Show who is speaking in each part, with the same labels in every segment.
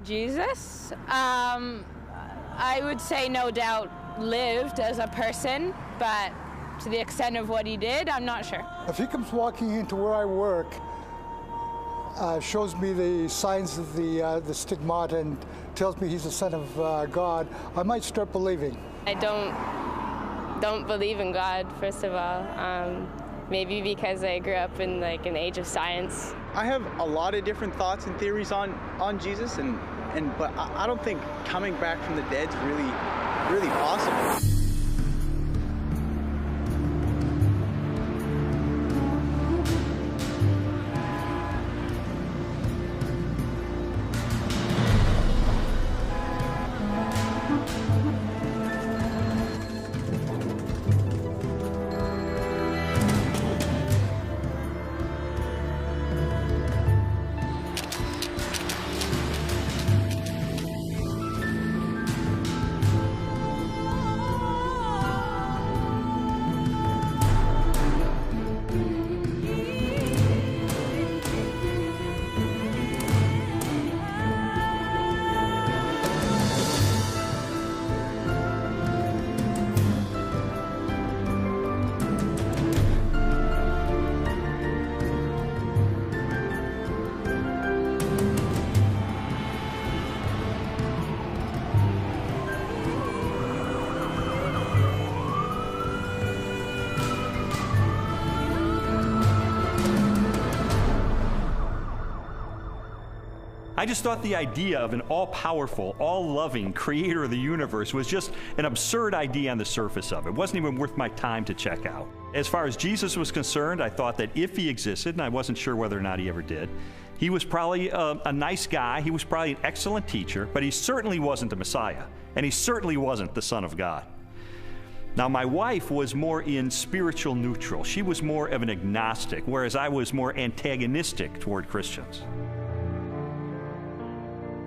Speaker 1: Jesus, I would say no doubt lived as a person, but to the extent of what he did, I'm not sure.
Speaker 2: If he comes walking into where I work, shows me the signs of the stigmata and tells me he's the Son of God, I might start believing.
Speaker 3: I don't believe in God, first of all. Maybe because I grew up in like an age of science.
Speaker 4: I have a lot of different thoughts and theories on Jesus, but I don't think coming back from the dead's really possible.
Speaker 5: I just thought the idea of an all-powerful, all-loving creator of the universe was just an absurd idea on the surface of it. It wasn't even worth my time to check out. As far as Jesus was concerned, I thought that if he existed, and I wasn't sure whether or not he ever did, he was probably a nice guy, he was probably an excellent teacher, but he certainly wasn't the Messiah, and he certainly wasn't the Son of God. Now, my wife was more in spiritual neutral. She was more of an agnostic, whereas I was more antagonistic toward Christians.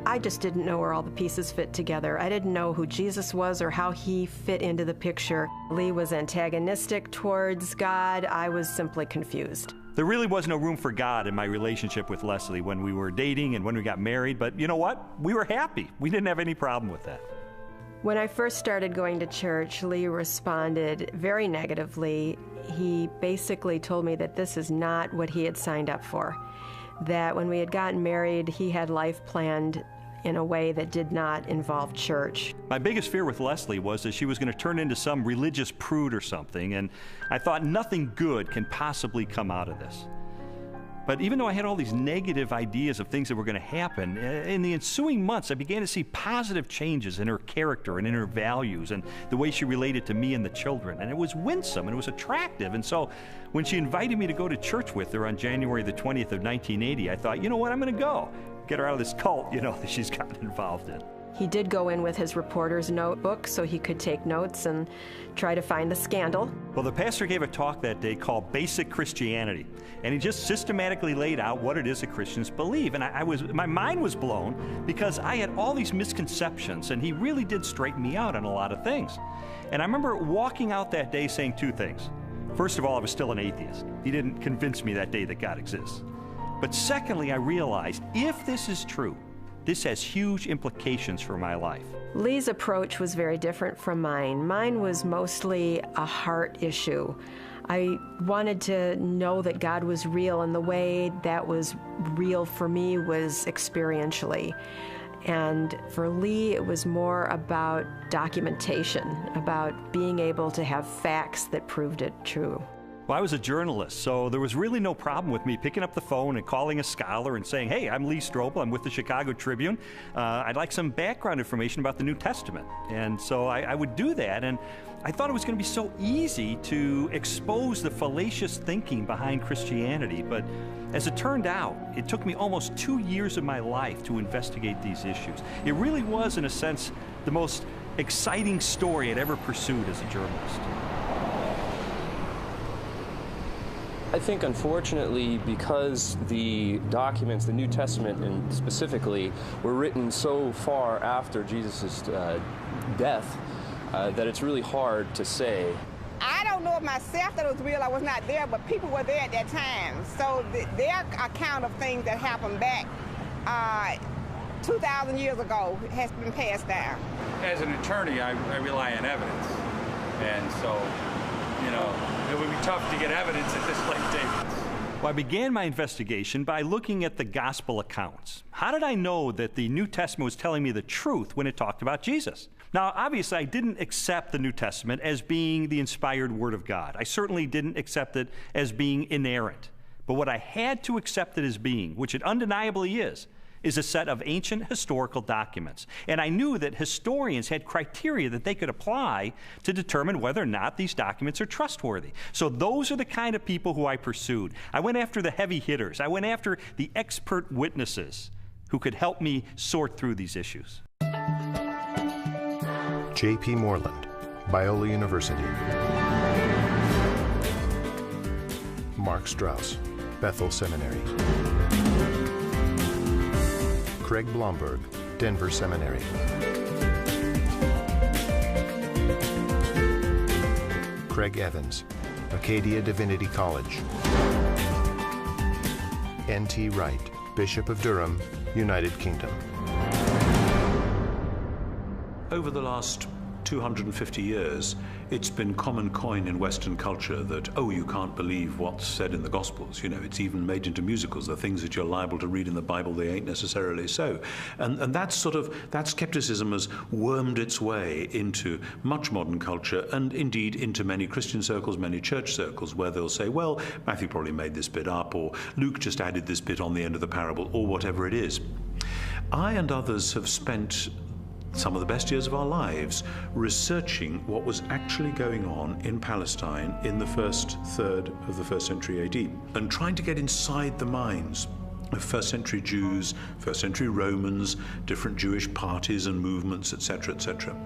Speaker 6: I just didn't know where all the pieces fit together. I didn't know who Jesus was or how he fit into the picture. Lee was antagonistic towards God. I was simply confused.
Speaker 5: There really was no room for God in my relationship with Leslie when we were dating and when we got married, but you know what? We were happy. We didn't have any problem with that.
Speaker 6: When I first started going to church, Lee responded very negatively. He basically told me that this is not what he had signed up for, that when we had gotten married, he had life planned in a way that did not involve church.
Speaker 5: My biggest fear with Leslie was that she was going to turn into some religious prude or something, and I thought nothing good can possibly come out of this. But even though I had all these negative ideas of things that were going to happen, in the ensuing months I began to see positive changes in her character and in her values and the way she related to me and the children. And it was winsome and it was attractive. And so when she invited me to go to church with her on January the 20th of 1980, I thought, you know what, I'm going to go. Get her out of this cult, that she's gotten involved in.
Speaker 6: He did go in with his reporter's notebook so he could take notes and try to find the scandal.
Speaker 5: Well, the pastor gave a talk that day called Basic Christianity, and he just systematically laid out what it is that Christians believe. And my mind was blown because I had all these misconceptions, and he really did straighten me out on a lot of things. And I remember walking out that day saying two things. First of all, I was still an atheist. He didn't convince me that day that God exists. But secondly, I realized if this is true, this has huge implications for my life.
Speaker 6: Lee's approach was very different from mine. Mine was mostly a heart issue. I wanted to know that God was real, and the way that was real for me was experientially. And for Lee, it was more about documentation, about being able to have facts that proved it true.
Speaker 5: Well, I was a journalist, so there was really no problem with me picking up the phone and calling a scholar and saying, hey, I'm Lee Strobel, I'm with the Chicago Tribune. I'd like some background information about the New Testament. And so I would do that, and I thought it was going to be so easy to expose the fallacious thinking behind Christianity. But as it turned out, it took me almost 2 years of my life to investigate these issues. It really was, in a sense, the most exciting story I'd ever pursued as a journalist.
Speaker 7: I think, unfortunately, because the documents, the New Testament and specifically, were written so far after Jesus' death, that it's really hard to say.
Speaker 8: I don't know myself that it was real. I was not there, but people were there at that time. So their account of things that happened back 2,000 years ago has been passed down.
Speaker 9: As an attorney, I rely on evidence. And so, you know, it would be tough to get evidence at this late date.
Speaker 5: Well, I began my investigation by looking at the gospel accounts. How did I know that the New Testament was telling me the truth when it talked about Jesus? Now, obviously, I didn't accept the New Testament as being the inspired Word of God. I certainly didn't accept it as being inerrant. But what I had to accept it as being, which it undeniably is a set of ancient historical documents. And I knew that historians had criteria that they could apply to determine whether or not these documents are trustworthy. So those are the kind of people who I pursued. I went after the heavy hitters. I went after the expert witnesses who could help me sort through these issues.
Speaker 10: J.P. Moreland, Biola University. Mark Strauss, Bethel Seminary. Craig Blomberg, Denver Seminary. Craig Evans, Acadia Divinity College. N.T. Wright, Bishop of Durham, United Kingdom.
Speaker 11: Over the last 250 years, it's been common coin in Western culture that, oh, you can't believe what's said in the Gospels. You know, it's even made into musicals. The things that you're liable to read in the Bible, they ain't necessarily so. And that skepticism has wormed its way into much modern culture and indeed into many Christian circles, many church circles, where they'll say, well, Matthew probably made this bit up, or Luke just added this bit on the end of the parable, or whatever it is. I and others have spent some of the best years of our lives researching what was actually going on in Palestine in the first third of the 1st century AD, and trying to get inside the minds of 1st century Jews, 1st century Romans, different Jewish parties and movements, etc., etc.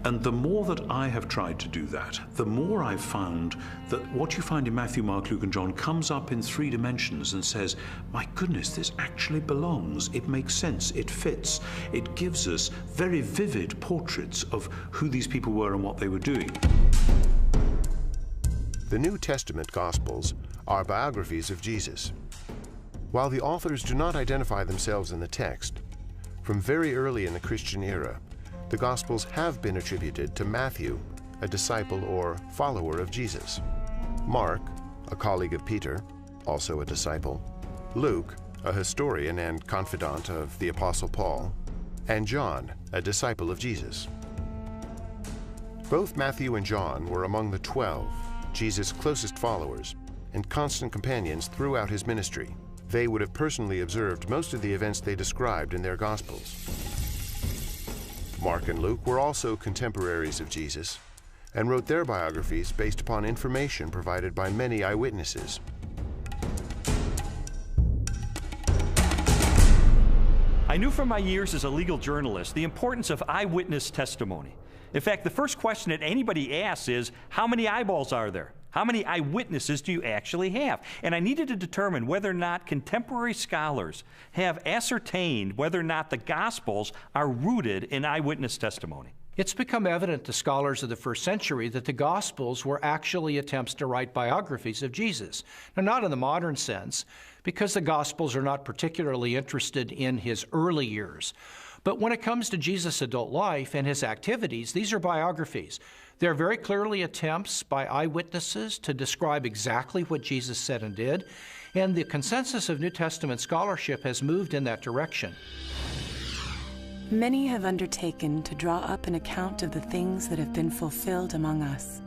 Speaker 11: And the more that I have tried to do that, the more I've found that what you find in Matthew, Mark, Luke, and John comes up in 3 dimensions and says, my goodness, this actually belongs. It makes sense. It fits. It gives us very vivid portraits of who these people were and what they were doing.
Speaker 10: The New Testament Gospels are biographies of Jesus. While the authors do not identify themselves in the text, from very early in the Christian era, the Gospels have been attributed to Matthew, a disciple or follower of Jesus, Mark, a colleague of Peter, also a disciple, Luke, a historian and confidant of the Apostle Paul, and John, a disciple of Jesus. Both Matthew and John were among the 12, Jesus' closest followers, and constant companions throughout his ministry. They would have personally observed most of the events they described in their Gospels. Mark and Luke were also contemporaries of Jesus and wrote their biographies based upon information provided by many eyewitnesses.
Speaker 5: I knew from my years as a legal journalist the importance of eyewitness testimony. In fact, the first question that anybody asks is, how many eyeballs are there? How many eyewitnesses do you actually have? And I needed to determine whether or not contemporary scholars have ascertained whether or not the Gospels are rooted in eyewitness testimony.
Speaker 12: It's become evident to scholars of the 1st century that the Gospels were actually attempts to write biographies of Jesus. Now, not in the modern sense, because the Gospels are not particularly interested in his early years. But when it comes to Jesus' adult life and his activities, these are biographies. They're very clearly attempts by eyewitnesses to describe exactly what Jesus said and did, and the consensus of New Testament scholarship has moved in that direction.
Speaker 13: Many have undertaken to draw up an account of the things that have been fulfilled among us,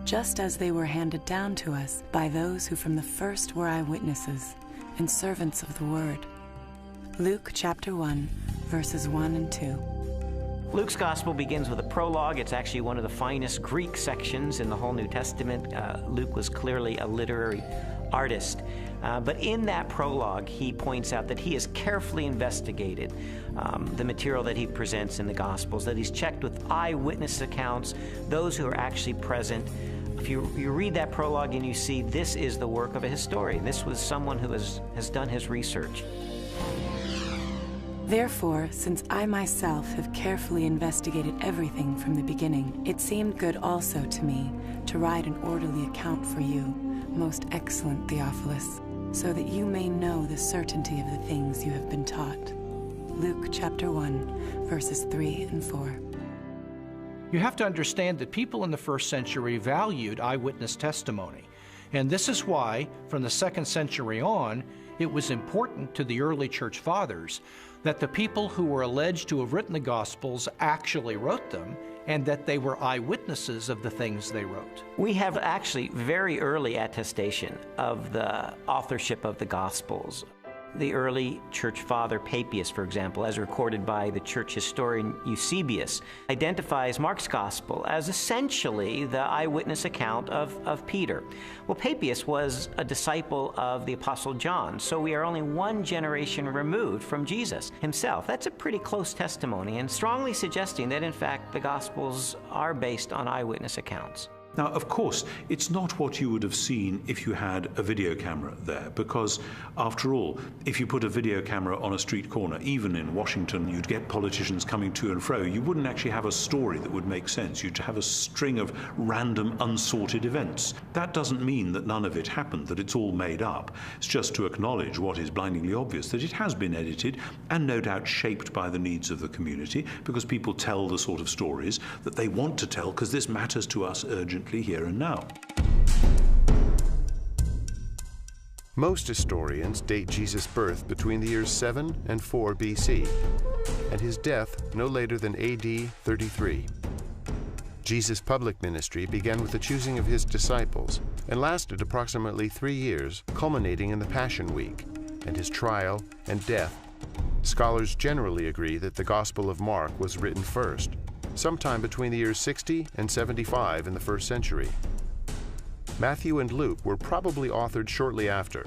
Speaker 13: just as they were handed down to us by those who from the first were eyewitnesses and servants of the Word. Luke chapter 1, verses 1 and 2.
Speaker 14: Luke's gospel begins with a prologue. It's actually one of the finest Greek sections in the whole New Testament. Luke was clearly a literary artist. But in that prologue, he points out that he has carefully investigated the material that he presents in the Gospels, that he's checked with eyewitness accounts, those who are actually present. If you read that prologue and you see this is the work of a historian, this was someone who has done his research.
Speaker 13: Therefore, since I myself have carefully investigated everything from the beginning, it seemed good also to me to write an orderly account for you, most excellent Theophilus, so that you may know the certainty of the things you have been taught, Luke chapter 1, verses 3 and 4.
Speaker 12: You have to understand that people in the first century valued eyewitness testimony. And this is why, from the 2nd century on, it was important to the early church fathers that the people who were alleged to have written the Gospels actually wrote them, and that they were eyewitnesses of the things they wrote.
Speaker 14: We have actually very early attestation of the authorship of the Gospels. The early church father Papias, for example, as recorded by the church historian Eusebius, identifies Mark's Gospel as essentially the eyewitness account of Peter. Well, Papias was a disciple of the Apostle John, so we are only one generation removed from Jesus himself. That's a pretty close testimony, and strongly suggesting that, in fact, the Gospels are based on eyewitness accounts.
Speaker 11: Now, of course, it's not what you would have seen if you had a video camera there, because, after all, if you put a video camera on a street corner, even in Washington, you'd get politicians coming to and fro. You wouldn't actually have a story that would make sense. You'd have a string of random, unsorted events. That doesn't mean that none of it happened, that it's all made up. It's just to acknowledge what is blindingly obvious, that it has been edited and no doubt shaped by the needs of the community, because people tell the sort of stories that they want to tell, because this matters to us urgently here and now.
Speaker 10: Most historians date Jesus' birth between the years 7 and 4 BC, and his death no later than AD 33. Jesus' public ministry began with the choosing of his disciples and lasted approximately 3 years, culminating in the Passion Week and his trial and death. Scholars generally agree that the Gospel of Mark was written first, sometime between the years 60 and 75 in the 1st century. Matthew and Luke were probably authored shortly after,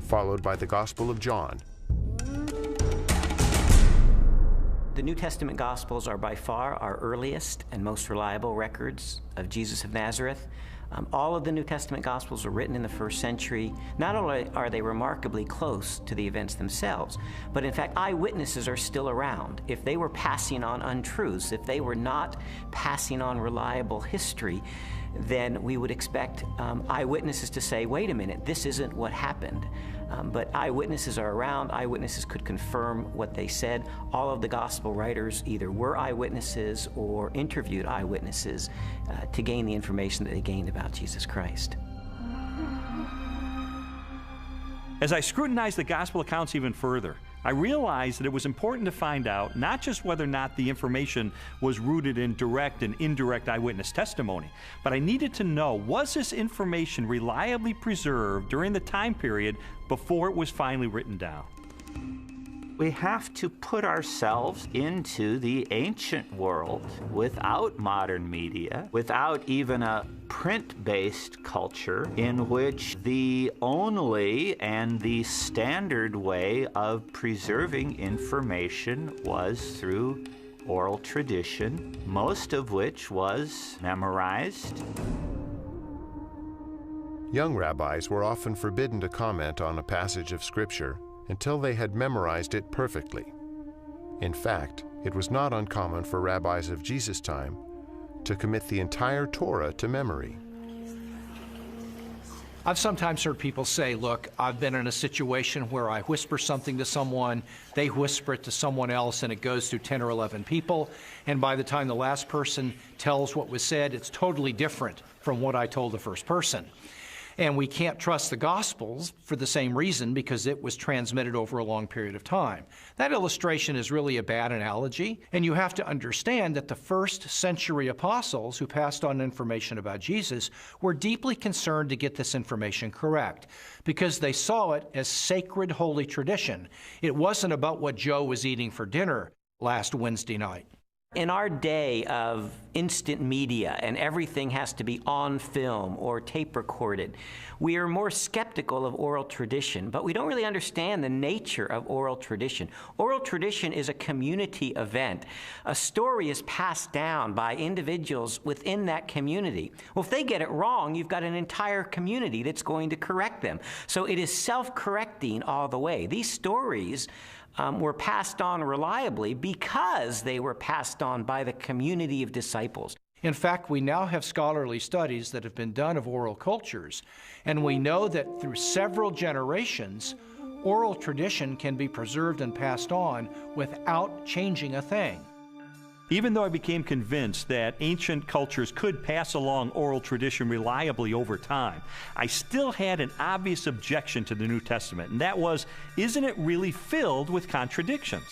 Speaker 10: followed by the Gospel of John.
Speaker 14: The New Testament Gospels are by far our earliest and most reliable records of Jesus of Nazareth. All of the New Testament Gospels were written in the 1st century. Not only are they remarkably close to the events themselves, but in fact, eyewitnesses are still around. If they were passing on untruths, if they were not passing on reliable history, then we would expect eyewitnesses to say, wait a minute, this isn't what happened. But eyewitnesses are around. Eyewitnesses could confirm what they said. All of the gospel writers either were eyewitnesses or interviewed eyewitnesses to gain the information that they gained about Jesus Christ.
Speaker 5: As I scrutinized the gospel accounts even further, I realized that it was important to find out not just whether or not the information was rooted in direct and indirect eyewitness testimony, but I needed to know, was this information reliably preserved during the time period before it was finally written down?
Speaker 15: We have to put ourselves into the ancient world without modern media, without even a print-based culture in which the only and the standard way of preserving information was through oral tradition, most of which was memorized.
Speaker 10: Young rabbis were often forbidden to comment on a passage of Scripture until they had memorized it perfectly. In fact, it was not uncommon for rabbis of Jesus' time to commit the entire Torah to memory.
Speaker 12: I've sometimes heard people say, look, I've been in a situation where I whisper something to someone, they whisper it to someone else, and it goes through 10 or 11 people, and by the time the last person tells what was said, it's totally different from what I told the first person. And we can't trust the Gospels for the same reason, because it was transmitted over a long period of time. That illustration is really a bad analogy, and you have to understand that the 1st century apostles who passed on information about Jesus were deeply concerned to get this information correct, because they saw it as sacred holy tradition. It wasn't about what Joe was eating for dinner last Wednesday night.
Speaker 14: In our day of instant media and everything has to be on film or tape recorded, we are more skeptical of oral tradition, but we don't really understand the nature of oral tradition. Oral tradition is a community event. A story is passed down by individuals within that community. Well, if they get it wrong, you've got an entire community that's going to correct them. So it is self-correcting all the way. These stories were passed on reliably because they were passed on by the community of disciples.
Speaker 12: In fact, we now have scholarly studies that have been done of oral cultures, and we know that through several generations, Oral tradition can be preserved and passed on without changing a thing.
Speaker 5: Even though I became convinced that ancient cultures could pass along oral tradition reliably over time, I still had an obvious objection to the New Testament, and that was, isn't it really filled with contradictions?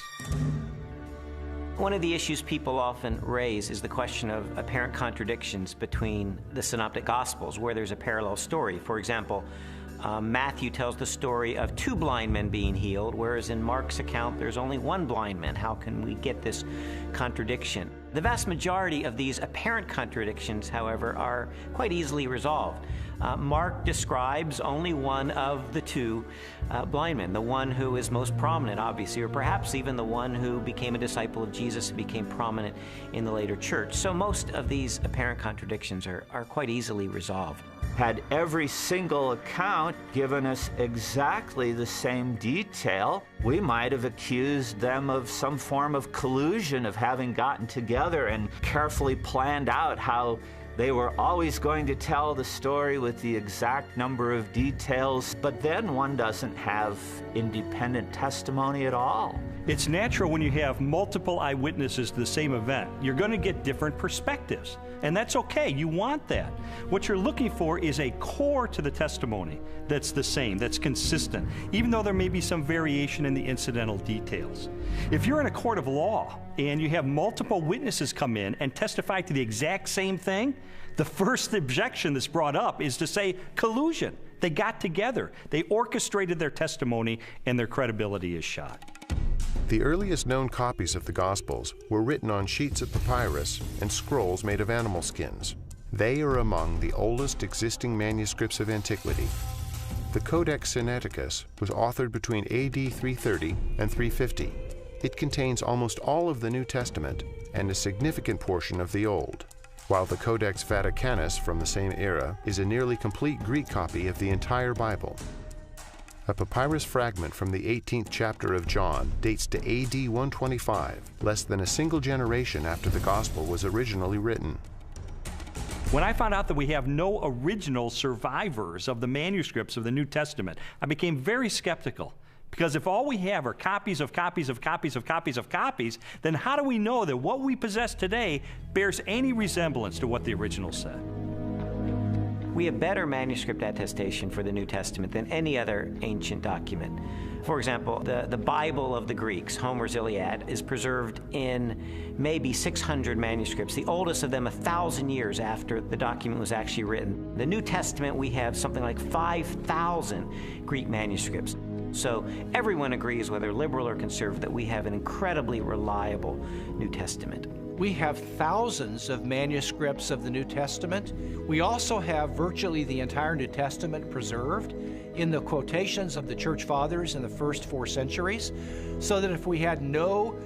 Speaker 14: One of the issues people often raise is the question of apparent contradictions between the Synoptic Gospels, where there's a parallel story. For example, Matthew tells the story of 2 blind men being healed, whereas in Mark's account there's only 1 blind man. How can we get this contradiction? The vast majority of these apparent contradictions, however, are quite easily resolved. Mark describes only one of the 2 blind men, the one who is most prominent, obviously, or perhaps even the one who became a disciple of Jesus and became prominent in the later church. So most of these apparent contradictions are quite easily resolved.
Speaker 15: Had every single account given us exactly the same detail, we might have accused them of some form of collusion, of having gotten together and carefully planned out how they were always going to tell the story with the exact number of details, but then one doesn't have independent testimony at all.
Speaker 5: It's natural when you have multiple eyewitnesses to the same event. You're going to get different perspectives, and that's okay. You want that. What you're looking for is a core to the testimony that's the same, that's consistent, even though there may be some variation in the incidental details. If you're in a court of law and you have multiple witnesses come in and testify to the exact same thing, the first objection that's brought up is to say collusion. They got together, they orchestrated their testimony, and their credibility is shot.
Speaker 10: The earliest known copies of the Gospels were written on sheets of papyrus and scrolls made of animal skins. They are among the oldest existing manuscripts of antiquity. The Codex Sinaiticus was authored between AD 330 and 350. It contains almost all of the New Testament and a significant portion of the Old, while the Codex Vaticanus from the same era is a nearly complete Greek copy of the entire Bible. A papyrus fragment from the 18th chapter of John dates to AD 125, less than a single generation after the Gospel was originally written.
Speaker 5: When I found out that we have no original survivors of the manuscripts of the New Testament, I became very skeptical. Because if all we have are copies of copies of copies of copies of copies, then how do we know that what we possess today bears any resemblance to what the original said?
Speaker 14: We have better manuscript attestation for the New Testament than any other ancient document. For example, the Bible of the Greeks, Homer's Iliad, is preserved in maybe 600 manuscripts, the oldest of them 1,000 years after the document was actually written. The New Testament, we have something like 5,000 Greek manuscripts. So everyone agrees, whether liberal or conservative, that we have an incredibly reliable New Testament.
Speaker 12: We have thousands of manuscripts of the New Testament. We also have virtually the entire New Testament preserved in the quotations of the Church Fathers in the first 4 centuries, so that if we had no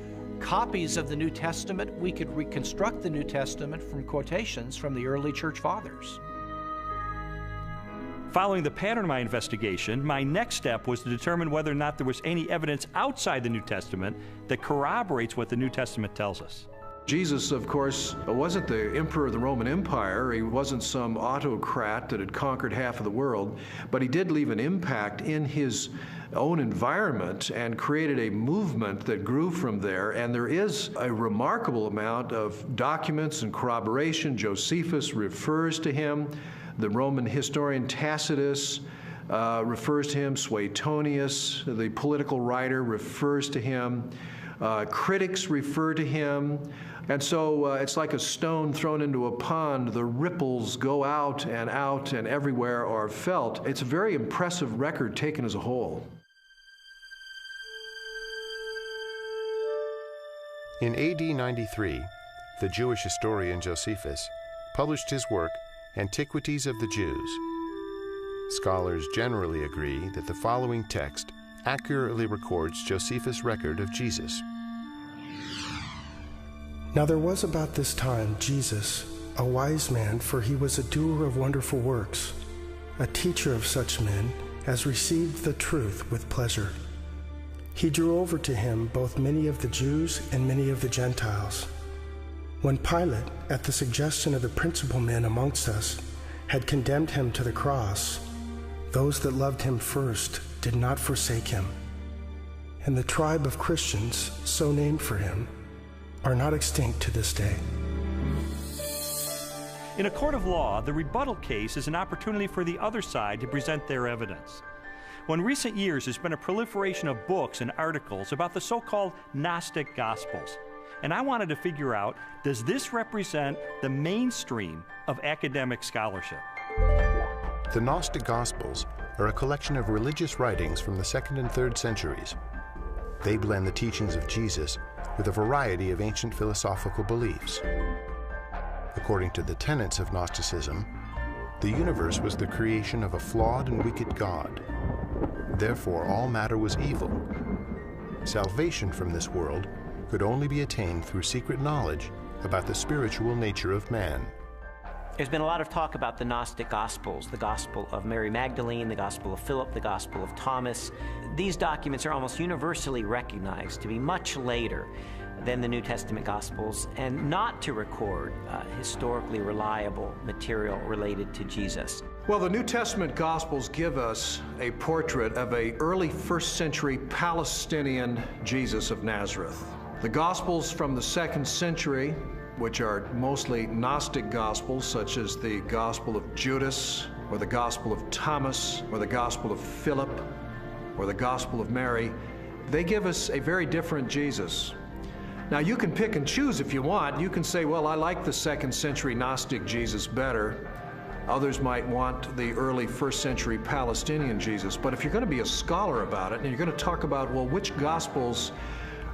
Speaker 12: copies of the New Testament, we could reconstruct the New Testament from quotations from the early Church Fathers.
Speaker 5: Following the pattern of my investigation, my next step was to determine whether or not there was any evidence outside the New Testament that corroborates what the New Testament tells us.
Speaker 11: Jesus, of course, wasn't the emperor of the Roman Empire. He wasn't some autocrat that had conquered half of the world, but he did leave an impact in his own environment and created a movement that grew from there. And there is a remarkable amount of documents and corroboration. Josephus refers to him. The Roman historian Tacitus refers to him. Suetonius, the political writer, refers to him. Critics refer to him. And so it's like a stone thrown into a pond. The ripples go out and everywhere are felt. It's a very impressive record taken as a whole.
Speaker 10: In AD 93, the Jewish historian Josephus published his work, Antiquities of the Jews. Scholars generally agree that the following text accurately records Josephus' record of Jesus.
Speaker 16: Now there was about this time Jesus, a wise man, for he was a doer of wonderful works, a teacher of such men as received the truth with pleasure. He drew over to him both many of the Jews and many of the Gentiles. When Pilate, at the suggestion of the principal men amongst us, had condemned him to the cross, those that loved him first did not forsake him, and the tribe of Christians, so named for him, are not extinct to this day.
Speaker 5: In a court of law, the rebuttal case is an opportunity for the other side to present their evidence. Well, in recent years, there's been a proliferation of books and articles about the so-called Gnostic Gospels. And I wanted to figure out, does this represent the mainstream of academic scholarship?
Speaker 10: The Gnostic Gospels are a collection of religious writings from the 2nd and 3rd centuries. They blend the teachings of Jesus with a variety of ancient philosophical beliefs. According to the tenets of Gnosticism, the universe was the creation of a flawed and wicked God. Therefore, all matter was evil. Salvation from this world could only be attained through secret knowledge about the spiritual nature of man.
Speaker 14: There's been a lot of talk about the Gnostic Gospels, the Gospel of Mary Magdalene, the Gospel of Philip, the Gospel of Thomas. These documents are almost universally recognized to be much later than the New Testament Gospels and not to record historically reliable material related to Jesus.
Speaker 12: Well, the New Testament Gospels give us a portrait of an early 1st century Palestinian Jesus of Nazareth. The Gospels from the 2nd century, which are mostly Gnostic Gospels, such as the Gospel of Judas, or the Gospel of Thomas, or the Gospel of Philip, or the Gospel of Mary, they give us a very different Jesus. Now, you can pick and choose if you want. You can say, well, I like the 2nd century Gnostic Jesus better. Others might want the early 1st century Palestinian Jesus. But if you're going to be a scholar about it, and you're going to talk about, well, which Gospels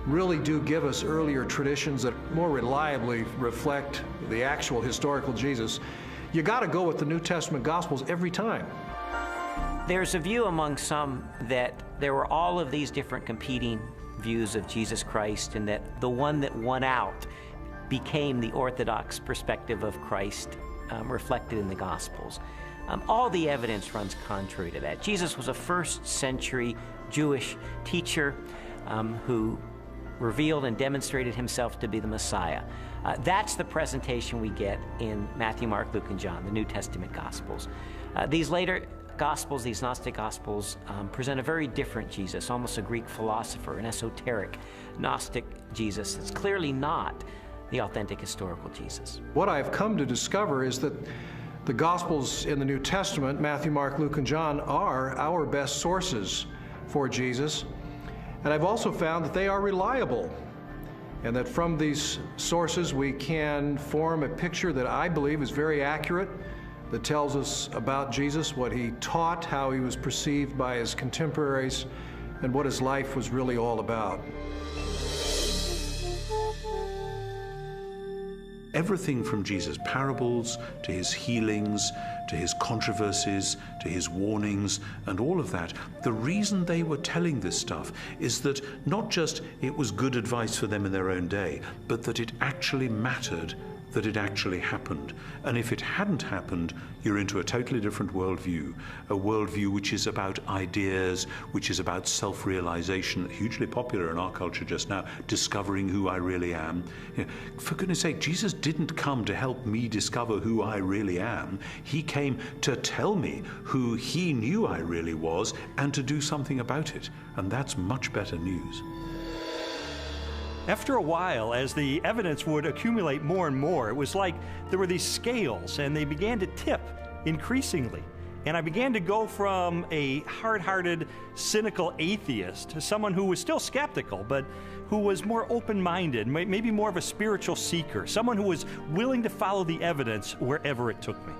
Speaker 12: really do give us earlier traditions that more reliably reflect the actual historical Jesus, you got to go with the New Testament Gospels every time.
Speaker 14: There's a view among some that there were all of these different competing views of Jesus Christ, and that the one that won out became the orthodox perspective of Christ reflected in the Gospels. All the evidence runs contrary to that. Jesus was a 1st century Jewish teacher who revealed and demonstrated himself to be the Messiah. That's the presentation we get in Matthew, Mark, Luke, and John, the New Testament Gospels. These later Gospels, these Gnostic Gospels, present a very different Jesus, almost a Greek philosopher, an esoteric Gnostic Jesus. It's clearly not the authentic historical Jesus.
Speaker 12: What I've come to discover is that the Gospels in the New Testament, Matthew, Mark, Luke, and John, are our best sources for Jesus. And I've also found that they are reliable, and that from these sources we can form a picture that I believe is very accurate, that tells us about Jesus, what he taught, how he was perceived by his contemporaries, and what his life was really all about.
Speaker 11: Everything from Jesus' parables to his healings, to his controversies, to his warnings, and all of that, the reason they were telling this stuff is that not just it was good advice for them in their own day, but that it actually mattered, that it actually happened. And if it hadn't happened, you're into a totally different worldview, a worldview which is about ideas, which is about self-realization, hugely popular in our culture just now, discovering who I really am. You know, for goodness sake, Jesus didn't come to help me discover who I really am. He came to tell me who he knew I really was and to do something about it. And that's much better news.
Speaker 5: After a while, as the evidence would accumulate more and more, it was like there were these scales and they began to tip increasingly. And I began to go from a hard-hearted, cynical atheist to someone who was still skeptical, but who was more open-minded, maybe more of a spiritual seeker, someone who was willing to follow the evidence wherever it took me.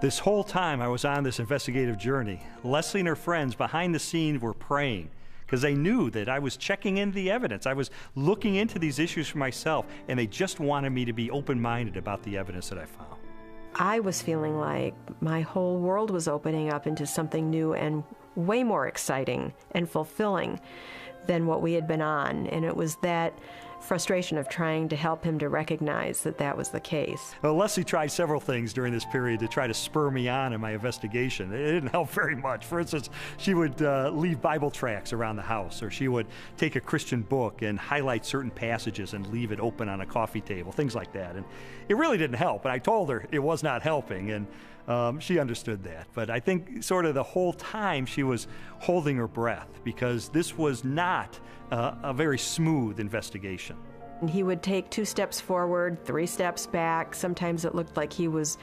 Speaker 5: This whole time I was on this investigative journey, Leslie and her friends behind the scenes were praying because they knew that I was checking into the evidence. I was looking into these issues for myself, and they just wanted me to be open-minded about the evidence that I found.
Speaker 6: I was feeling like my whole world was opening up into something new and way more exciting and fulfilling than what we had been on. And it was that frustration of trying to help him to recognize that that was the case.
Speaker 5: Well, Leslie tried several things during this period to try to spur me on in my investigation. It didn't help very much. For instance, she would leave Bible tracts around the house, or she would take a Christian book and highlight certain passages and leave it open on a coffee table, things like that. And it really didn't help. And I told her it was not helping, and she understood that. But I think sort of the whole time she was holding her breath, because this was not a very smooth investigation.
Speaker 6: He would take 2 steps forward, 3 steps back. Sometimes it looked like he was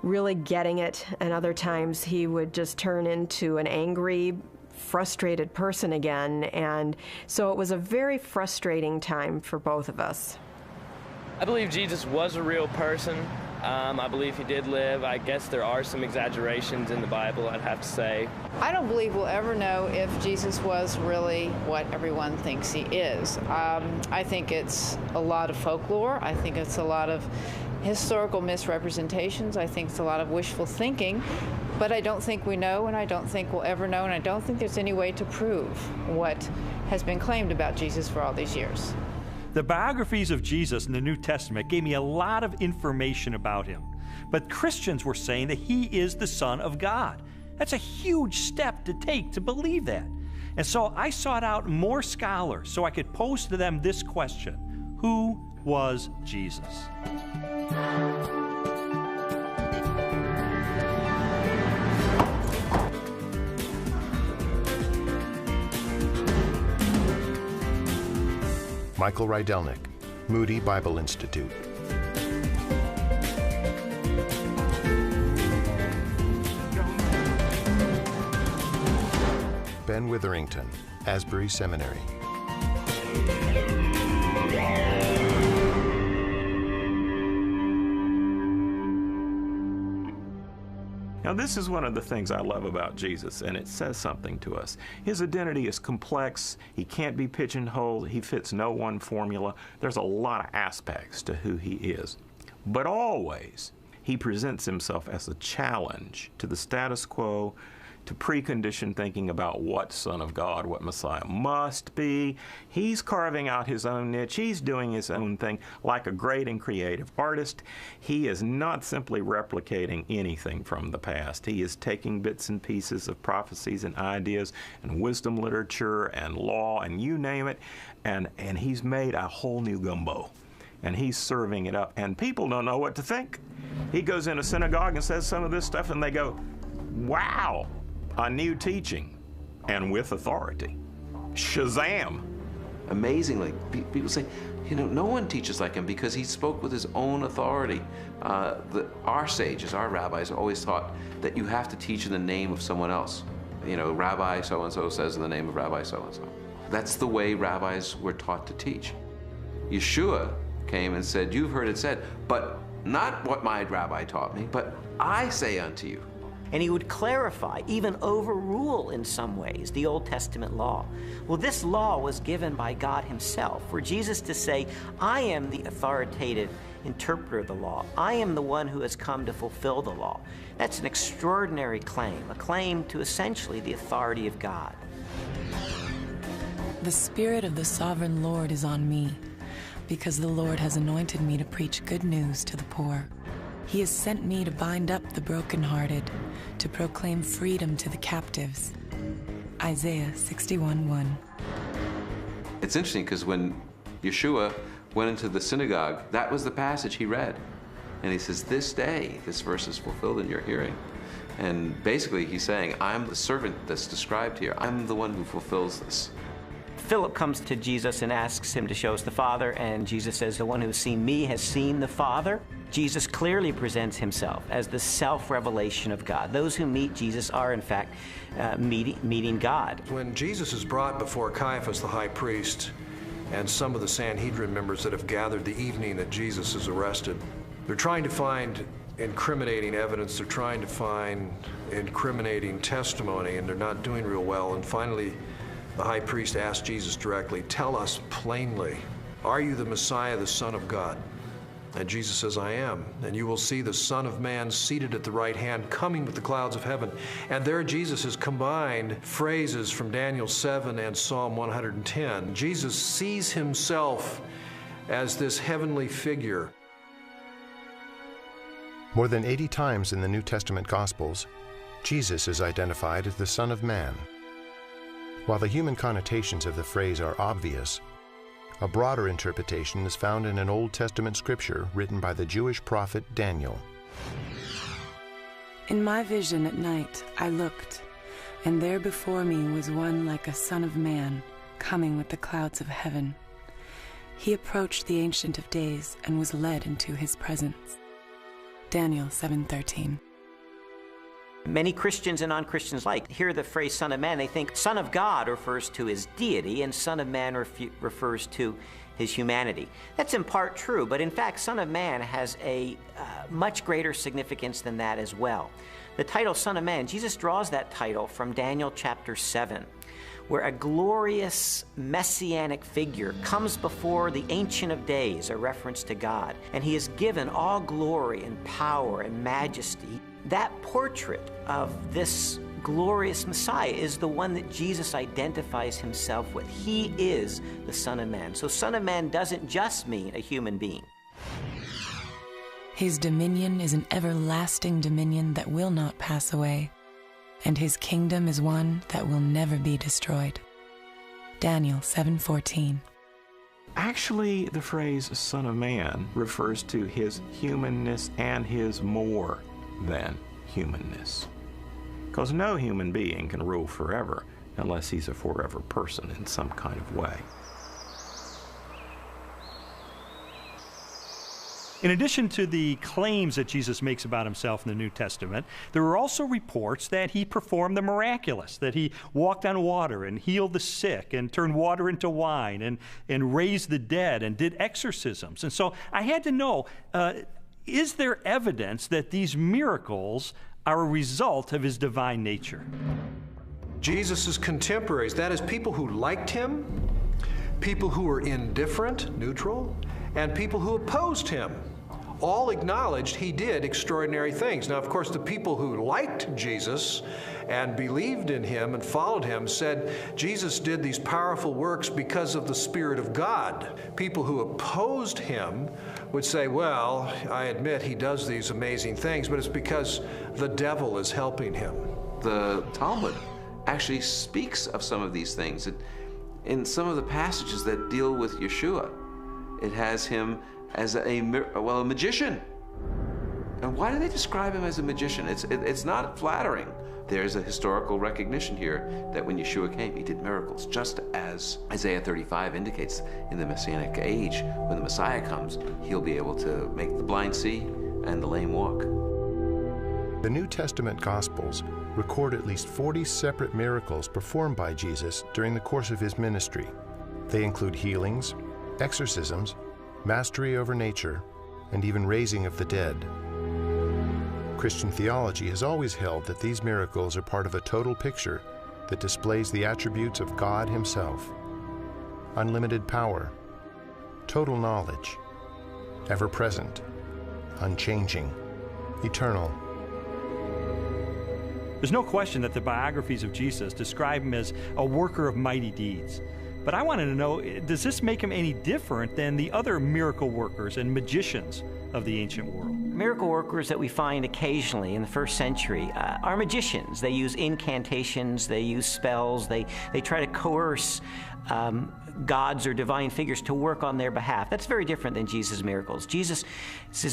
Speaker 6: really getting it, and other times he would just turn into an angry, frustrated person again. And so it was a very frustrating time for both of us.
Speaker 17: I believe Jesus was a real person. I believe he did live. I guess there are some exaggerations in the Bible, I'd have to say.
Speaker 18: I don't believe we'll ever know if Jesus was really what everyone thinks he is. I think it's a lot of folklore. I think it's a lot of historical misrepresentations. I think it's a lot of wishful thinking. But I don't think we know, and I don't think we'll ever know, and I don't think there's any way to prove what has been claimed about Jesus for all these years.
Speaker 5: The biographies of Jesus in the New Testament gave me a lot of information about him. But Christians were saying that he is the Son of God. That's a huge step to take to believe that. And so I sought out more scholars so I could pose to them this question: who was Jesus?
Speaker 10: Michael Rydelnik, Moody Bible Institute. Ben Witherington, Asbury Seminary.
Speaker 19: Now, this is one of the things I love about Jesus, and it says something to us. His identity is complex. He can't be pigeonholed. He fits no one formula. There's a lot of aspects to who he is. But always, he presents himself as a challenge to the status quo, to preconditioned thinking about what Son of God, what Messiah must be. He's carving out his own niche. He's doing his own thing like a great and creative artist. He is not simply replicating anything from the past. He is taking bits and pieces of prophecies and ideas and wisdom literature and law and you name it, and he's made a whole new gumbo. And he's serving it up, and people don't know what to think. He goes in a synagogue and says some of this stuff, and they go, wow, a new teaching, and with authority. Shazam!
Speaker 20: Amazingly, people say, you know, no one teaches like him because he spoke with his own authority. Our sages, our rabbis, always taught that you have to teach in the name of someone else. You know, Rabbi so-and-so says in the name of Rabbi so-and-so. That's the way rabbis were taught to teach. Yeshua came and said, you've heard it said, but not what my rabbi taught me, but I say unto you.
Speaker 14: And he would clarify, even overrule in some ways, the Old Testament law. Well, this law was given by God himself, for Jesus to say, I am the authoritative interpreter of the law. I am the one who has come to fulfill the law. That's an extraordinary claim, a claim to essentially the authority of God.
Speaker 13: The Spirit of the Sovereign Lord is on me, because the Lord has anointed me to preach good news to the poor. He has sent me to bind up the brokenhearted, to proclaim freedom to the captives. Isaiah 61:1.
Speaker 20: It's interesting because when Yeshua went into the synagogue, that was the passage he read. And he says, this day, this verse is fulfilled in your hearing. And basically he's saying, I'm the servant that's described here. I'm the one who fulfills this.
Speaker 14: Philip comes to Jesus and asks him to show us the Father, and Jesus says, the one who has seen me has seen the Father. Jesus clearly presents himself as the self-revelation of God. Those who meet Jesus are, in fact, meeting God.
Speaker 12: When Jesus is brought before Caiaphas, the high priest, and some of the Sanhedrin members that have gathered the evening that Jesus is arrested, they're trying to find incriminating evidence, they're trying to find incriminating testimony, and they're not doing real well. And finally, the high priest asked Jesus directly, tell us plainly, are you the Messiah, the Son of God? And Jesus says, I am. And you will see the Son of Man seated at the right hand, coming with the clouds of heaven. And there Jesus has combined phrases from Daniel 7 and Psalm 110. Jesus sees himself
Speaker 21: as this heavenly figure.
Speaker 10: More than 80 times in the New Testament Gospels, Jesus is identified as the Son of Man. While the human connotations of the phrase are obvious, a broader interpretation is found in an Old Testament scripture written by the Jewish prophet Daniel.
Speaker 13: In my vision at night I looked, and there before me was one like a son of man, coming with the clouds of heaven. He approached the Ancient of Days and was led into his presence. Daniel 7:13.
Speaker 14: Many Christians and non-Christians alike hear the phrase Son of Man, they think Son of God refers to his deity and Son of Man refers to his humanity. That's in part true, but in fact Son of Man has a much greater significance than that as well. The title Son of Man, Jesus draws that title from Daniel chapter 7, where a glorious messianic figure comes before the Ancient of Days, a reference to God, and he is given all glory and power and majesty. That portrait of this glorious Messiah is the one that Jesus identifies himself with. He is the Son of Man. So Son of Man doesn't just mean a human being.
Speaker 13: His dominion is an everlasting dominion that will not pass away, and his kingdom is one that will never be destroyed. Daniel 7:14.
Speaker 19: Actually, the phrase Son of Man refers to his humanness and his more than humanness. Because no human being can rule forever unless he's a forever person in some kind of way.
Speaker 5: In addition to the claims that Jesus makes about himself in the New Testament, there are also reports that he performed the miraculous, that he walked on water and healed the sick and turned water into wine and raised the dead and did exorcisms. And so I had to know, is there evidence that these miracles are a result of his divine nature?
Speaker 21: Jesus' contemporaries, that is people who liked him, people who were indifferent, neutral, and people who opposed him, all acknowledged he did extraordinary things. Now, of course, the people who liked Jesus and believed in him and followed him said Jesus did these powerful works because of the Spirit of God. People who opposed him would say, well, I admit he does these amazing things, but it's because the devil is helping him.
Speaker 20: The Talmud actually speaks of some of these things. In some of the passages that deal with Yeshua, it has him as a magician. And why do they describe him as a magician? It's not flattering. There's a historical recognition here that when Yeshua came, he did miracles, just as Isaiah 35 indicates in the Messianic age. When the Messiah comes, he'll be able to make the blind see and the lame walk.
Speaker 10: The New Testament Gospels record at least 40 separate miracles performed by Jesus during the course of his ministry. They include healings, exorcisms, mastery over nature, and even raising of the dead. Christian theology has always held that these miracles are part of a total picture that displays the attributes of God himself: unlimited power, total knowledge, ever-present, unchanging, eternal.
Speaker 5: There's no question that the biographies of Jesus describe him as a worker of mighty deeds. But I wanted to know, does this make him any different than the other miracle workers and magicians of the ancient world?
Speaker 14: Miracle workers that we find occasionally in the first century are magicians. They use incantations, they use spells, they try to coerce gods or divine figures to work on their behalf. That's very different than Jesus' miracles. Jesus'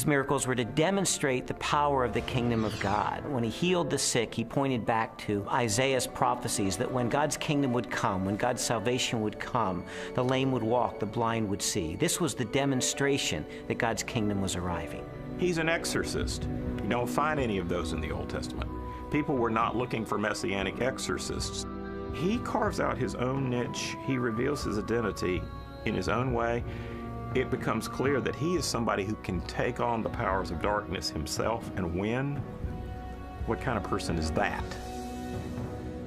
Speaker 14: miracles were to demonstrate the power of the kingdom of God. When he healed the sick, he pointed back to Isaiah's prophecies that when God's kingdom would come, when God's salvation would come, the lame would walk, the blind would see. This was the demonstration that God's kingdom was arriving.
Speaker 19: He's an exorcist. You don't find any of those in the Old Testament. People were not looking for messianic exorcists. He carves out his own niche. He reveals his identity in his own way. It becomes clear that he is somebody who can take on the powers of darkness himself and win. What kind of person is that?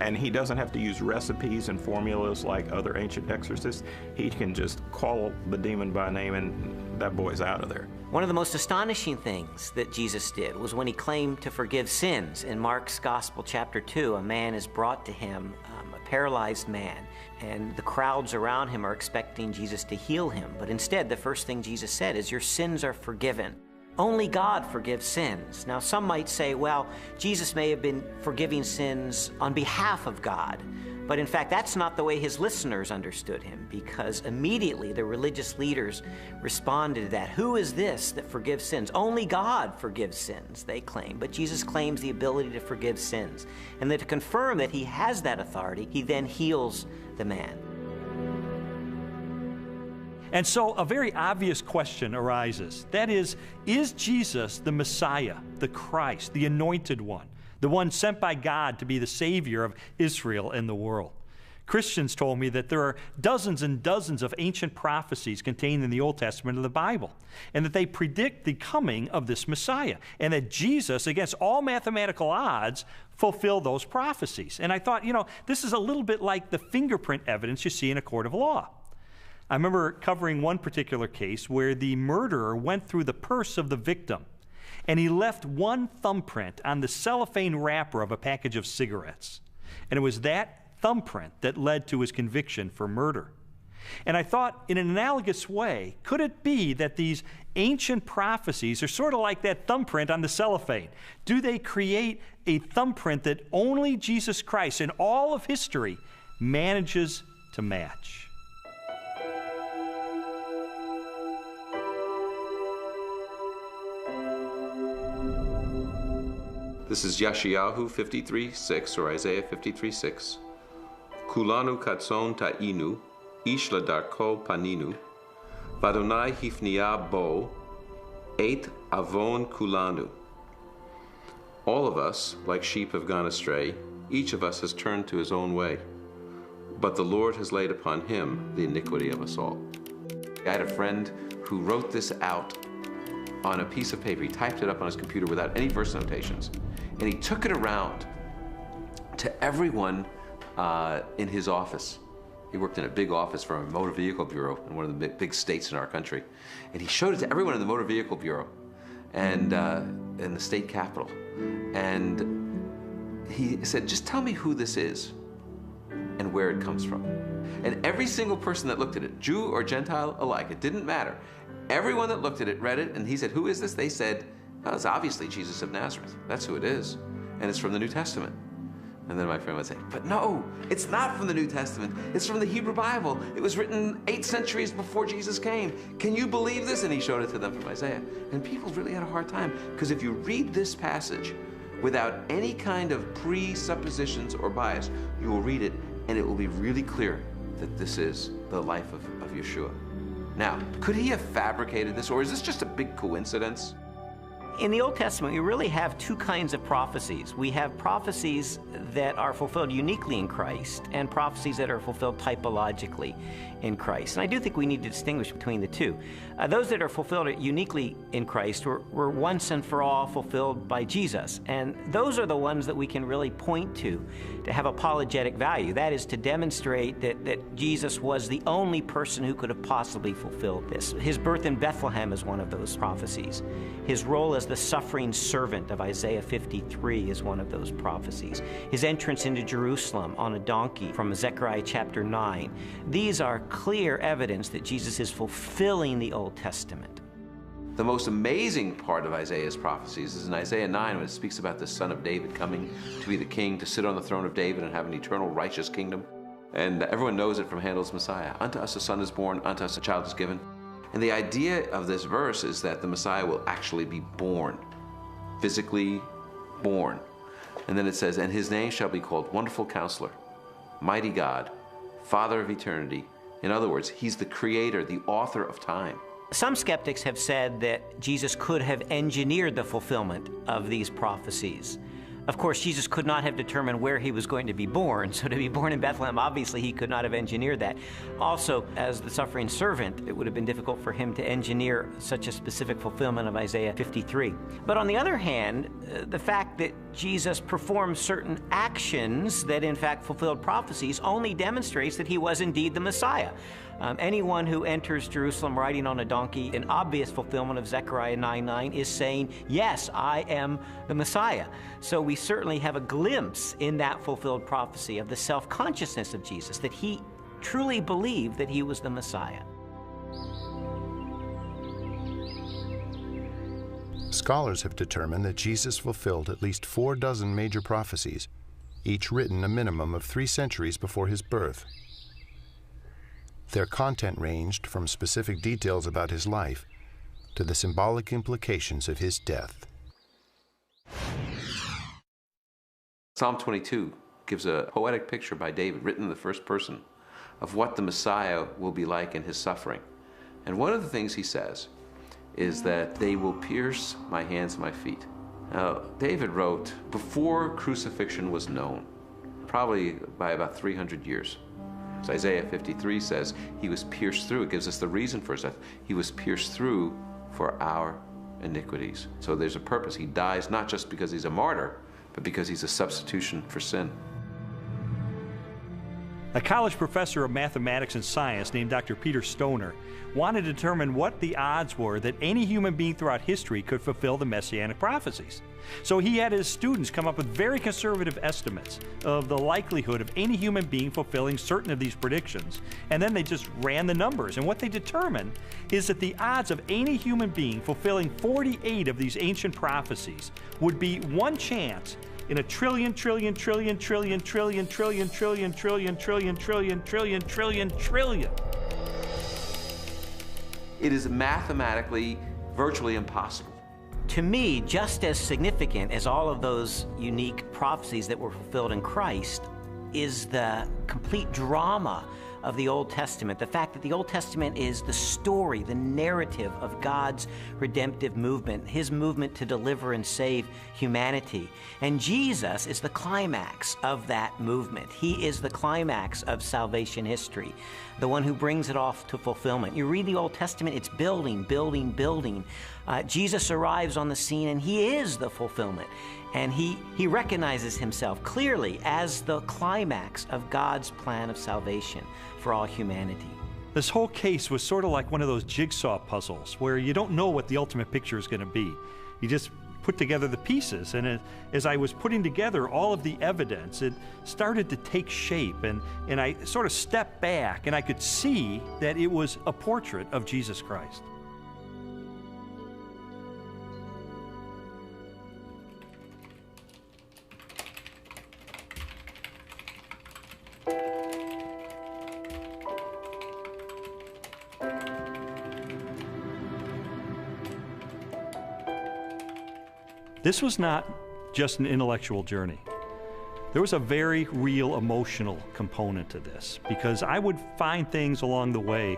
Speaker 19: And he doesn't have to use recipes and formulas like other ancient exorcists. He can just call the demon by name and that boy's out of there.
Speaker 14: One of the most astonishing things that Jesus did was when he claimed to forgive sins. In Mark's Gospel, chapter 2, a man is brought to him, a paralyzed man, and the crowds around him are expecting Jesus to heal him. But instead, the first thing Jesus said is, "Your sins are forgiven." Only God forgives sins. Now, some might say, well, Jesus may have been forgiving sins on behalf of God. But in fact, that's not the way his listeners understood him, because immediately the religious leaders responded to that. Who is this that forgives sins? Only God forgives sins, they claim. But Jesus claims the ability to forgive sins. And that to confirm that he has that authority, he then heals the man.
Speaker 5: And so a very obvious question arises. That is Jesus the Messiah, the Christ, the Anointed One, the one sent by God to be the Savior of Israel and the world? Christians told me that there are dozens and dozens of ancient prophecies contained in the Old Testament of the Bible, and that they predict the coming of this Messiah, and that Jesus, against all mathematical odds, fulfilled those prophecies. And I thought, this is a little bit like the fingerprint evidence you see in a court of law. I remember covering one particular case where the murderer went through the purse of the victim, and he left one thumbprint on the cellophane wrapper of a package of cigarettes. And it was that thumbprint that led to his conviction for murder. And I thought, in an analogous way, could it be that these ancient prophecies are sort of like that thumbprint on the cellophane? Do they create a thumbprint that only Jesus Christ in all of history manages to match?
Speaker 20: This is Yeshayahu 53:6, or Isaiah 53:6. Kulanu katson ta'inu, ishla darko paninu, vadonai hifnia bo, eit avon kulanu. All of us, like sheep, have gone astray. Each of us has turned to his own way. But the Lord has laid upon him the iniquity of us all. I had a friend who wrote this out on a piece of paper. He typed it up on his computer without any verse notations. And he took it around to everyone in his office. He worked in a big office for a motor vehicle bureau in one of the big states in our country. And he showed it to everyone in the motor vehicle bureau and in the state capitol. And he said, just tell me who this is and where it comes from. And every single person that looked at it, Jew or Gentile alike, it didn't matter. Everyone that looked at it read it, and he said, who is this? They said, oh, it's obviously Jesus of Nazareth. That's who it is. And it's from the New Testament. And then my friend would say, but no, it's not from the New Testament. It's from the Hebrew Bible. It was written 8 centuries before Jesus came. Can you believe this? And he showed it to them from Isaiah. And people really had a hard time, because if you read this passage without any kind of presuppositions or bias, you will read it, and it will be really clear that this is the life of Yeshua. Now, could he have fabricated this, or is this just a big coincidence?
Speaker 14: In the Old Testament, we really have two kinds of prophecies. We have prophecies that are fulfilled uniquely in Christ and prophecies that are fulfilled typologically in Christ. And I do think we need to distinguish between the two. Those that are fulfilled uniquely in Christ were once and for all fulfilled by Jesus. And those are the ones that we can really point to have apologetic value. That is to demonstrate that Jesus was the only person who could have possibly fulfilled this. His birth in Bethlehem is one of those prophecies. His role as the suffering servant of Isaiah 53 is one of those prophecies. His entrance into Jerusalem on a donkey from Zechariah chapter 9. These are clear evidence that Jesus is fulfilling the Old Testament.
Speaker 20: The most amazing part of Isaiah's prophecies is in Isaiah 9, when it speaks about the son of David coming to be the king, to sit on the throne of David and have an eternal righteous kingdom. And everyone knows it from Handel's Messiah. Unto us a son is born, unto us a child is given. And the idea of this verse is that the Messiah will actually be born, physically born. And then it says, and his name shall be called Wonderful Counselor, Mighty God, Father of Eternity. In other words, he's the creator, the author of time.
Speaker 14: Some skeptics have said that Jesus could have engineered the fulfillment of these prophecies. Of course, Jesus could not have determined where he was going to be born, so to be born in Bethlehem, obviously he could not have engineered that. Also, as the suffering servant, it would have been difficult for him to engineer such a specific fulfillment of Isaiah 53. But on the other hand, the fact that Jesus performed certain actions that in fact fulfilled prophecies only demonstrates that he was indeed the Messiah. Anyone who enters Jerusalem riding on a donkey, in obvious fulfillment of Zechariah 9:9, is saying, yes, I am the Messiah. So we certainly have a glimpse in that fulfilled prophecy of the self-consciousness of Jesus, that he truly believed that he was the Messiah.
Speaker 10: Scholars have determined that Jesus fulfilled at least 4 major prophecies, each written a minimum of 3 centuries before his birth. Their content ranged from specific details about his life to the symbolic implications of his death.
Speaker 20: Psalm 22 gives a poetic picture by David, written in the first person, of what the Messiah will be like in his suffering. And one of the things he says is that they will pierce my hands and my feet. Now, David wrote before crucifixion was known, probably by about 300 years. So Isaiah 53 says he was pierced through. It gives us the reason for his death. He was pierced through for our iniquities. So there's a purpose. He dies not just because he's a martyr, but because he's a substitution for sin.
Speaker 5: A college professor of mathematics and science named Dr. Peter Stoner wanted to determine what the odds were that any human being throughout history could fulfill the messianic prophecies. So he had his students come up with very conservative estimates of the likelihood of any human being fulfilling certain of these predictions, and then they just ran the numbers. And what they determined is that the odds of any human being fulfilling 48 of these ancient prophecies would be 1 chance in a trillion. It
Speaker 20: is mathematically virtually impossible.
Speaker 14: To me, just as significant as all of those unique prophecies that were fulfilled in Christ is the complete drama of the Old Testament. The fact that the Old Testament is the story, the narrative of God's redemptive movement, his movement to deliver and save humanity. And Jesus is the climax of that movement. He is the climax of salvation history, the one who brings it off to fulfillment. You read the Old Testament, it's building, building, building. Jesus arrives on the scene and he is the fulfillment. And he recognizes himself clearly as the climax of God's plan of salvation for all humanity.
Speaker 5: This whole case was sort of like one of those jigsaw puzzles where you don't know what the ultimate picture is going to be. You just put together the pieces, and as I was putting together all of the evidence, it started to take shape, and I sort of stepped back and I could see that it was a portrait of Jesus Christ. This was not just an intellectual journey. There was a very real emotional component to this, because I would find things along the way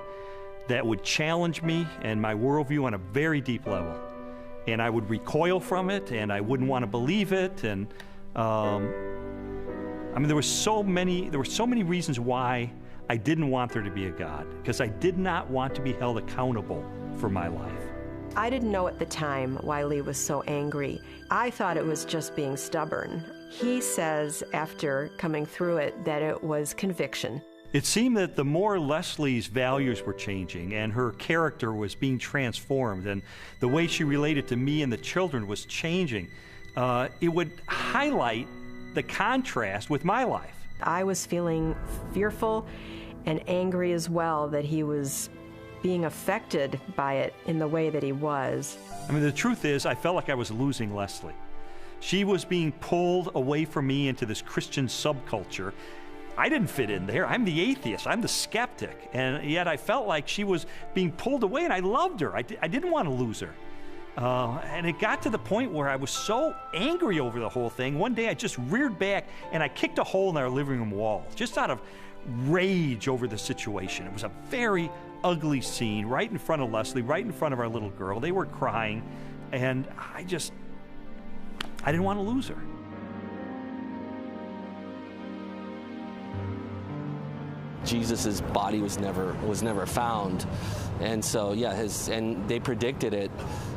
Speaker 5: that would challenge me and my worldview on a very deep level. And I would recoil from it, and I wouldn't want to believe it. And I mean, there were so many reasons why I didn't want there to be a God, because I did not want to be held accountable for my life.
Speaker 6: I didn't know at the time why Lee was so angry. I thought it was just being stubborn. He says, after coming through it, that it was conviction.
Speaker 5: It seemed that the more Leslie's values were changing and her character was being transformed and the way she related to me and the children was changing, it would highlight the contrast with my life.
Speaker 6: I was feeling fearful and angry as well that he was being affected by it in the way that he was.
Speaker 5: I mean, the truth is, I felt like I was losing Leslie. She was being pulled away from me into this Christian subculture. I didn't fit in there. I'm the atheist. I'm the skeptic. And yet I felt like she was being pulled away, and I loved her. I didn't want to lose her. And it got to the point where I was so angry over the whole thing. One day I just reared back and I kicked a hole in our living room wall, just out of rage over the situation. It was a very ugly scene right in front of Leslie, right in front of our little girl. They were crying, and I didn't want to lose her.
Speaker 1: Jesus's body was never found. And so, yeah, and they predicted it.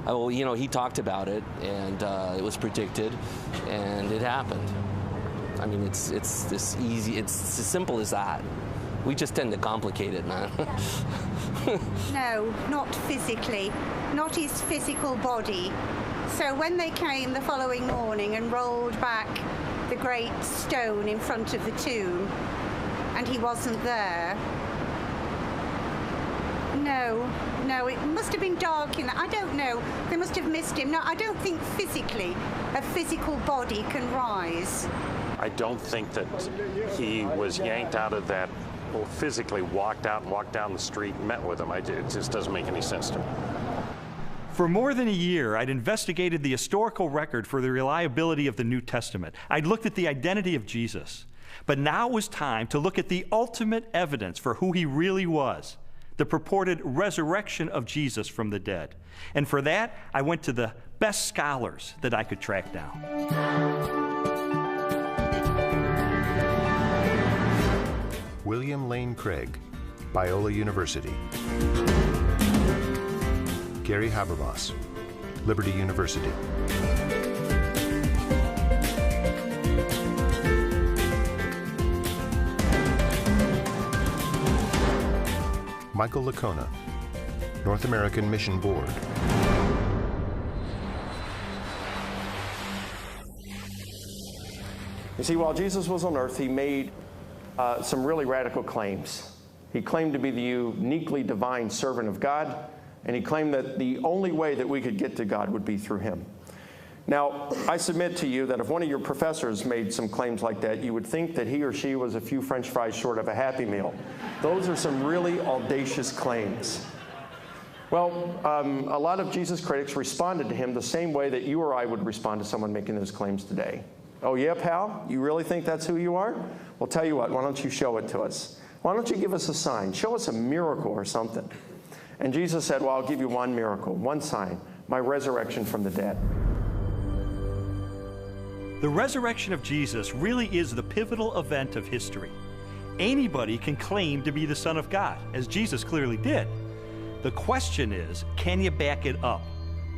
Speaker 1: Well, you know, he talked about it, and it was predicted, and it happened. I mean, it's this easy. It's as simple as that. We just tend to complicate it, man.
Speaker 22: No, not physically, not his physical body. So when they came the following morning and rolled back the great stone in front of the tomb, and he wasn't there. No, it must have been dark in that. I don't know. They must have missed him. No, I don't think physically a physical body can rise.
Speaker 23: I don't think that he was yanked out of that, or physically walked out and walked down the street and met with him. It just doesn't make any sense to me.
Speaker 5: For more than a year, I'd investigated the historical record for the reliability of the New Testament. I'd looked at the identity of Jesus. But now it was time to look at the ultimate evidence for who he really was, the purported resurrection of Jesus from the dead. And for that, I went to the best scholars that I could track down.
Speaker 10: William Lane Craig, Biola University. Gary Habermas, Liberty University. Michael Licona, North American Mission Board.
Speaker 24: You see, while Jesus was on earth, he made some really radical claims. He claimed to be the uniquely divine servant of God, and he claimed that the only way that we could get to God would be through him. Now, I submit to you that if one of your professors made some claims like that, you would think that he or she was a few French fries short of a Happy Meal. Those are some really audacious claims. Well, a lot of Jesus critics responded to him the same way that you or I would respond to someone making those claims today. Oh yeah, pal? You really think that's who you are? Well, tell you what, why don't you show it to us? Why don't you give us a sign? Show us a miracle or something. And Jesus said, well, I'll give you one miracle, one sign, my resurrection from the dead.
Speaker 5: The resurrection of Jesus really is the pivotal event of history. Anybody can claim to be the Son of God, as Jesus clearly did. The question is, can you back it up?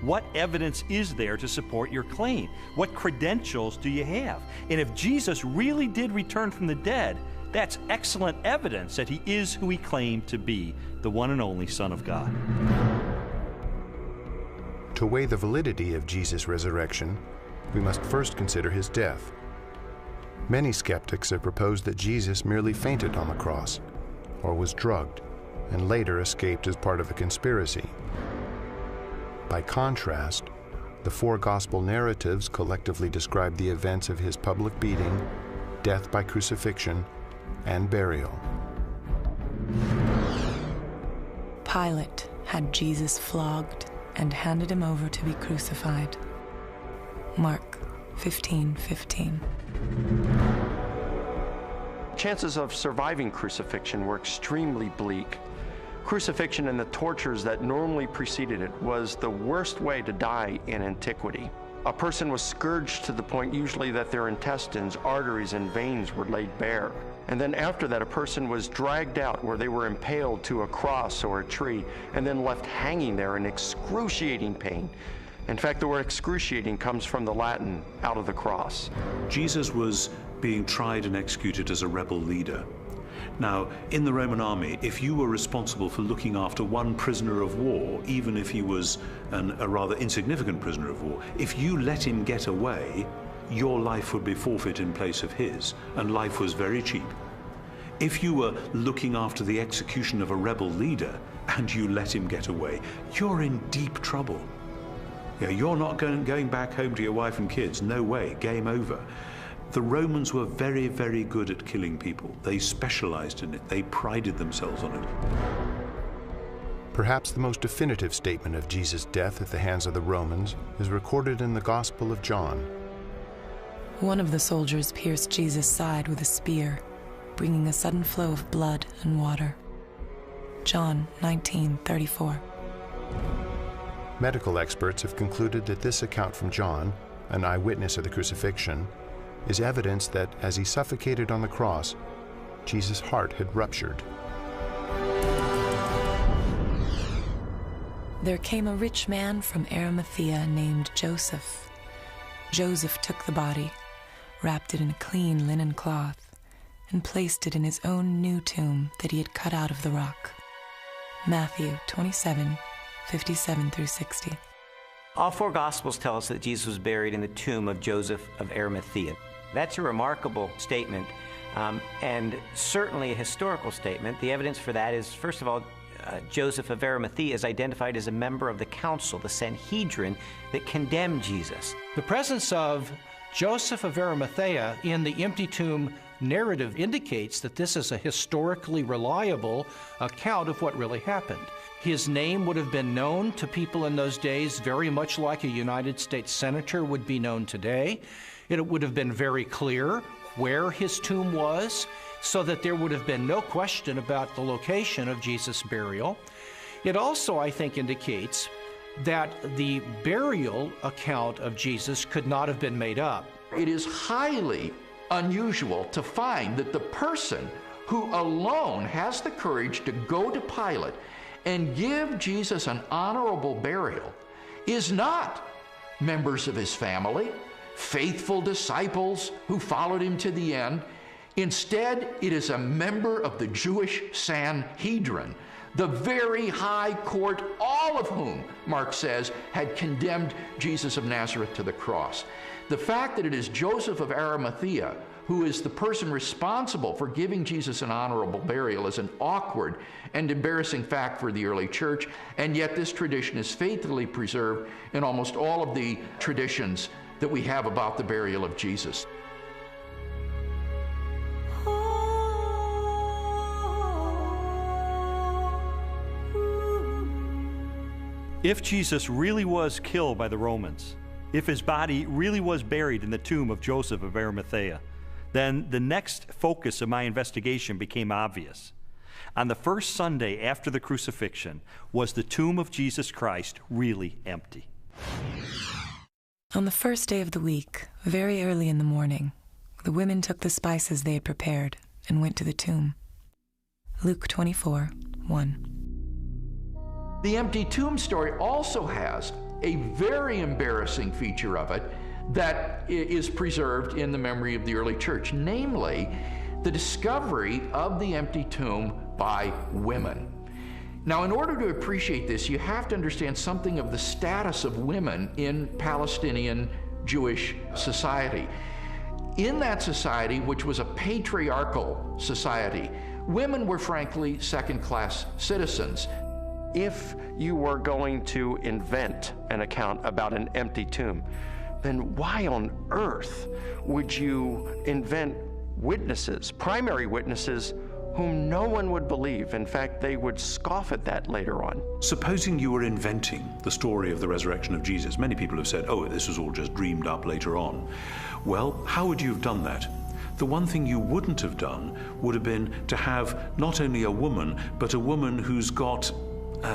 Speaker 5: What evidence is there to support your claim? What credentials do you have? And if Jesus really did return from the dead, that's excellent evidence that he is who he claimed to be, the one and only Son of God.
Speaker 10: To weigh the validity of Jesus' resurrection, we must first consider his death. Many skeptics have proposed that Jesus merely fainted on the cross, or was drugged, and later escaped as part of a conspiracy. By contrast, the four gospel narratives collectively describe the events of his public beating, death by crucifixion, and burial.
Speaker 13: Pilate had Jesus flogged and handed him over to be crucified. Mark 15:15.
Speaker 24: Chances of surviving crucifixion were extremely bleak. Crucifixion and the tortures that normally preceded it was the worst way to die in antiquity. A person was scourged to the point usually that their intestines, arteries, and veins were laid bare. And then after that, a person was dragged out where they were impaled to a cross or a tree and then left hanging there in excruciating pain. In fact, the word excruciating comes from the Latin, out of the cross.
Speaker 11: Jesus was being tried and executed as a rebel leader. Now, in the Roman army, if you were responsible for looking after one prisoner of war, even if he was a rather insignificant prisoner of war, if you let him get away, your life would be forfeit in place of his, and life was very cheap. If you were looking after the execution of a rebel leader and you let him get away, you're in deep trouble. You're not going back home to your wife and kids. No way, game over. The Romans were very, very good at killing people. They specialized in it. They prided themselves on it.
Speaker 10: Perhaps the most definitive statement of Jesus' death at the hands of the Romans is recorded in the Gospel of John.
Speaker 13: One of the soldiers pierced Jesus' side with a spear, bringing a sudden flow of blood and water. John 19:34.
Speaker 10: Medical experts have concluded that this account from John, an eyewitness of the crucifixion, is evidence that as he suffocated on the cross, Jesus' heart had ruptured.
Speaker 13: There came a rich man from Arimathea named Joseph. Joseph took the body, wrapped it in a clean linen cloth, and placed it in his own new tomb that he had cut out of the rock. Matthew 27:57 through 60.
Speaker 14: All four Gospels tell us that Jesus was buried in the tomb of Joseph of Arimathea. That's a remarkable statement, and certainly a historical statement. The evidence for that is, first of all, Joseph of Arimathea is identified as a member of the council, the Sanhedrin, that condemned Jesus.
Speaker 12: The presence of Joseph of Arimathea in the empty tomb narrative indicates that this is a historically reliable account of what really happened. His name would have been known to people in those days very much like a United States senator would be known today. It would have been very clear where his tomb was, so that there would have been no question about the location of Jesus' burial. It also, I think, indicates that the burial account of Jesus could not have been made up.
Speaker 2: It is highly unusual to find that the person who alone has the courage to go to Pilate and give Jesus an honorable burial is not members of his family, faithful disciples who followed him to the end. Instead, it is a member of the Jewish Sanhedrin, the very high court, all of whom, Mark says, had condemned Jesus of Nazareth to the cross. The fact that it is Joseph of Arimathea who is the person responsible for giving Jesus an honorable burial is an awkward and embarrassing fact for the early church, and yet this tradition is faithfully preserved in almost all of the traditions that we have about the burial of Jesus.
Speaker 5: If Jesus really was killed by the Romans, if his body really was buried in the tomb of Joseph of Arimathea, then the next focus of my investigation became obvious. On the first Sunday after the crucifixion, was the tomb of Jesus Christ really empty?
Speaker 13: On the first day of the week, very early in the morning, the women took the spices they had prepared and went to the tomb. Luke 24:1.
Speaker 2: The empty tomb story also has a very embarrassing feature of it that is preserved in the memory of the early church, namely the discovery of the empty tomb by women. Now, in order to appreciate this, you have to understand something of the status of women in Palestinian Jewish society. In that society, which was a patriarchal society, women were frankly second-class citizens.
Speaker 24: If you were going to invent an account about an empty tomb, then why on earth would you invent witnesses, primary witnesses, whom no one would believe? In fact, they would scoff at that later on.
Speaker 11: Supposing you were inventing the story of the resurrection of Jesus, many people have said, oh, this was all just dreamed up later on. Well, how would you have done that? The one thing you wouldn't have done would have been to have not only a woman, but a woman who's got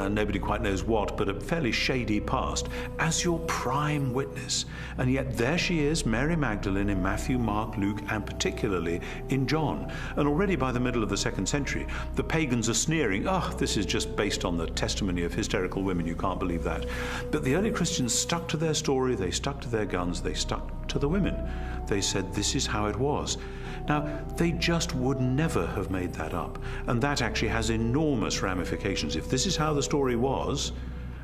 Speaker 11: nobody quite knows what, but a fairly shady past, as your prime witness. And yet there she is, Mary Magdalene, in Matthew, Mark, Luke, and particularly in John. And already by the middle of the 2nd century, the pagans are sneering, oh, this is just based on the testimony of hysterical women, you can't believe that. But the early Christians stuck to their story, they stuck to their guns, they stuck to the women. They said, this is how it was. Now, they just would never have made that up. And that actually has enormous ramifications. If this is how the story was,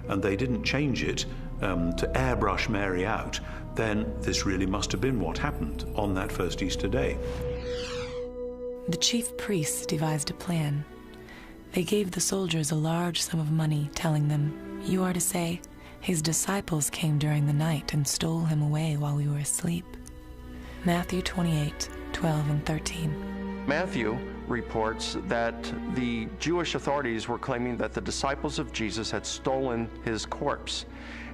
Speaker 11: and they didn't change it to airbrush Mary out, then this really must have been what happened on that first Easter day.
Speaker 13: The chief priests devised a plan. They gave the soldiers a large sum of money, telling them, you are to say, his disciples came during the night and stole him away while we were asleep. Matthew 28:12 and 13.
Speaker 24: Matthew reports that the Jewish authorities were claiming that the disciples of Jesus had stolen his corpse.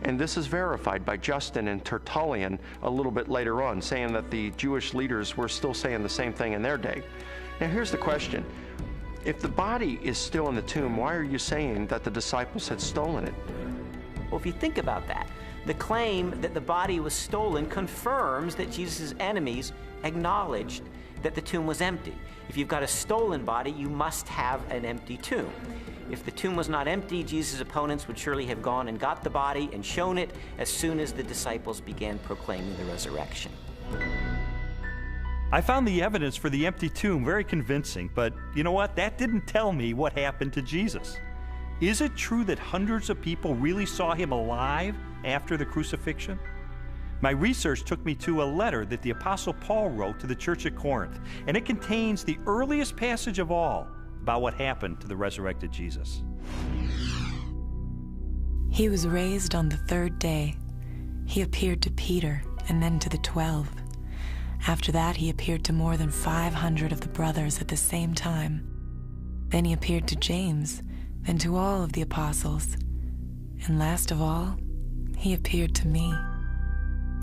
Speaker 24: And this is verified by Justin and Tertullian a little bit later on, saying that the Jewish leaders were still saying the same thing in their day. Now here's the question. If the body is still in the tomb, why are you saying that the disciples had stolen it?
Speaker 14: Well, if you think about that, the claim that the body was stolen confirms that Jesus' enemies acknowledged that the tomb was empty. If you've got a stolen body, you must have an empty tomb. If the tomb was not empty, Jesus' opponents would surely have gone and got the body and shown it as soon as the disciples began proclaiming the resurrection.
Speaker 5: I found the evidence for the empty tomb very convincing, but you know what? That didn't tell me what happened to Jesus. Is it true that hundreds of people really saw him alive after the crucifixion? My research took me to a letter that the Apostle Paul wrote to the church at Corinth, and it contains the earliest passage of all about what happened to the resurrected Jesus.
Speaker 13: He was raised on the third day. He appeared to Peter and then to the 12. After that, he appeared to more than 500 of the brothers at the same time. Then he appeared to James, then to all of the apostles. And last of all, he appeared to me.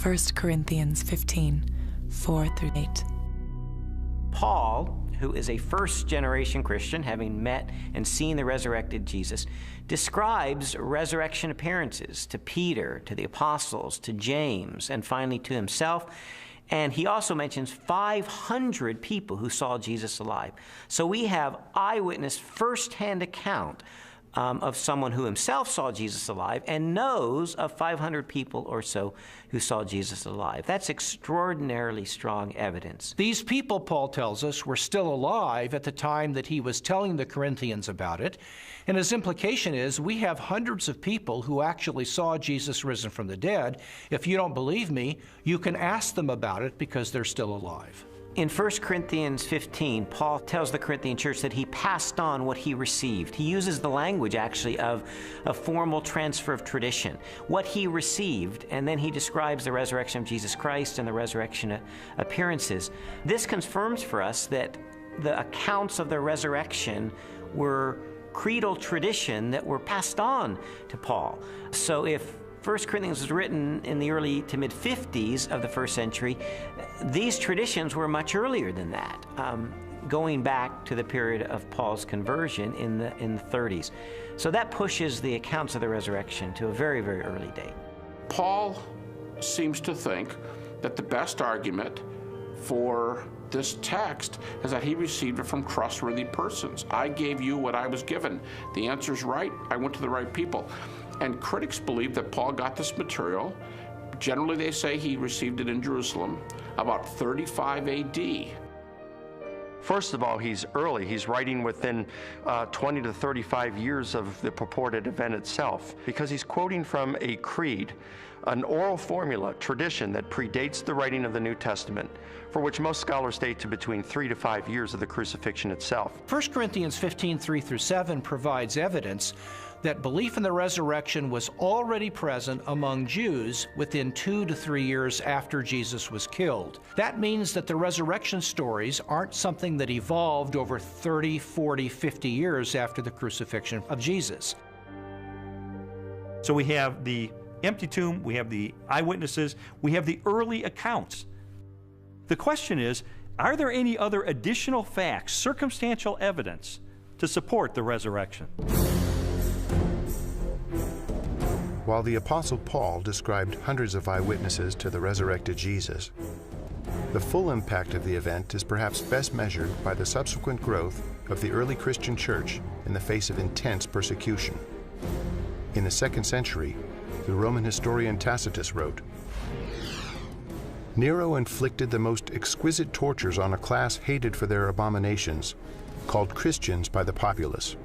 Speaker 13: 1 Corinthians 15, 4-8.
Speaker 14: Paul, who is a first-generation Christian, having met and seen the resurrected Jesus, describes resurrection appearances to Peter, to the apostles, to James, and finally to himself. And he also mentions 500 people who saw Jesus alive. So we have eyewitness first-hand account of someone who himself saw Jesus alive and knows of 500 people or so who saw Jesus alive. That's extraordinarily strong evidence.
Speaker 12: These people, Paul tells us, were still alive at the time that he was telling the Corinthians about it. And his implication is we have hundreds of people who actually saw Jesus risen from the dead. If you don't believe me, you can ask them about it because they're still alive.
Speaker 14: In 1 Corinthians 15, Paul tells the Corinthian church that he passed on what he received. He uses the language, actually, of a formal transfer of tradition. What he received, and then he describes the resurrection of Jesus Christ and the resurrection appearances. This confirms for us that the accounts of the resurrection were creedal tradition that were passed on to Paul. So if 1 Corinthians was written in the early to mid-50s of the first century, these traditions were much earlier than that, going back to the period of Paul's conversion in the 30s. So that pushes the accounts of the resurrection to a very, very early date.
Speaker 3: Paul seems to think that the best argument for this text is that he received it from trustworthy persons. I gave you what I was given. The answer's right. I went to the right people. And critics believe that Paul got this material. Generally, they say he received it in Jerusalem about 35 AD.
Speaker 4: First of all, he's early. He's writing within 20 to 35 years of the purported event itself, because he's quoting from a creed, an oral formula, tradition that predates the writing of the New Testament, for which most scholars date to between 3 to 5 years of the crucifixion itself.
Speaker 12: 1 Corinthians 15, 3-7 provides evidence that belief in the resurrection was already present among Jews within 2 to 3 years after Jesus was killed. That means that the resurrection stories aren't something that evolved over 30, 40, 50 years after the crucifixion of Jesus.
Speaker 5: So we have the empty tomb, we have the eyewitnesses, we have the early accounts. The question is, are there any other additional facts, circumstantial evidence, to support the resurrection?
Speaker 10: While the Apostle Paul described hundreds of eyewitnesses to the resurrected Jesus, the full impact of the event is perhaps best measured by the subsequent growth of the early Christian church in the face of intense persecution. In the 2nd century, the Roman historian Tacitus wrote, "Nero inflicted the most exquisite tortures on a class hated for their abominations, called Christians by the populace.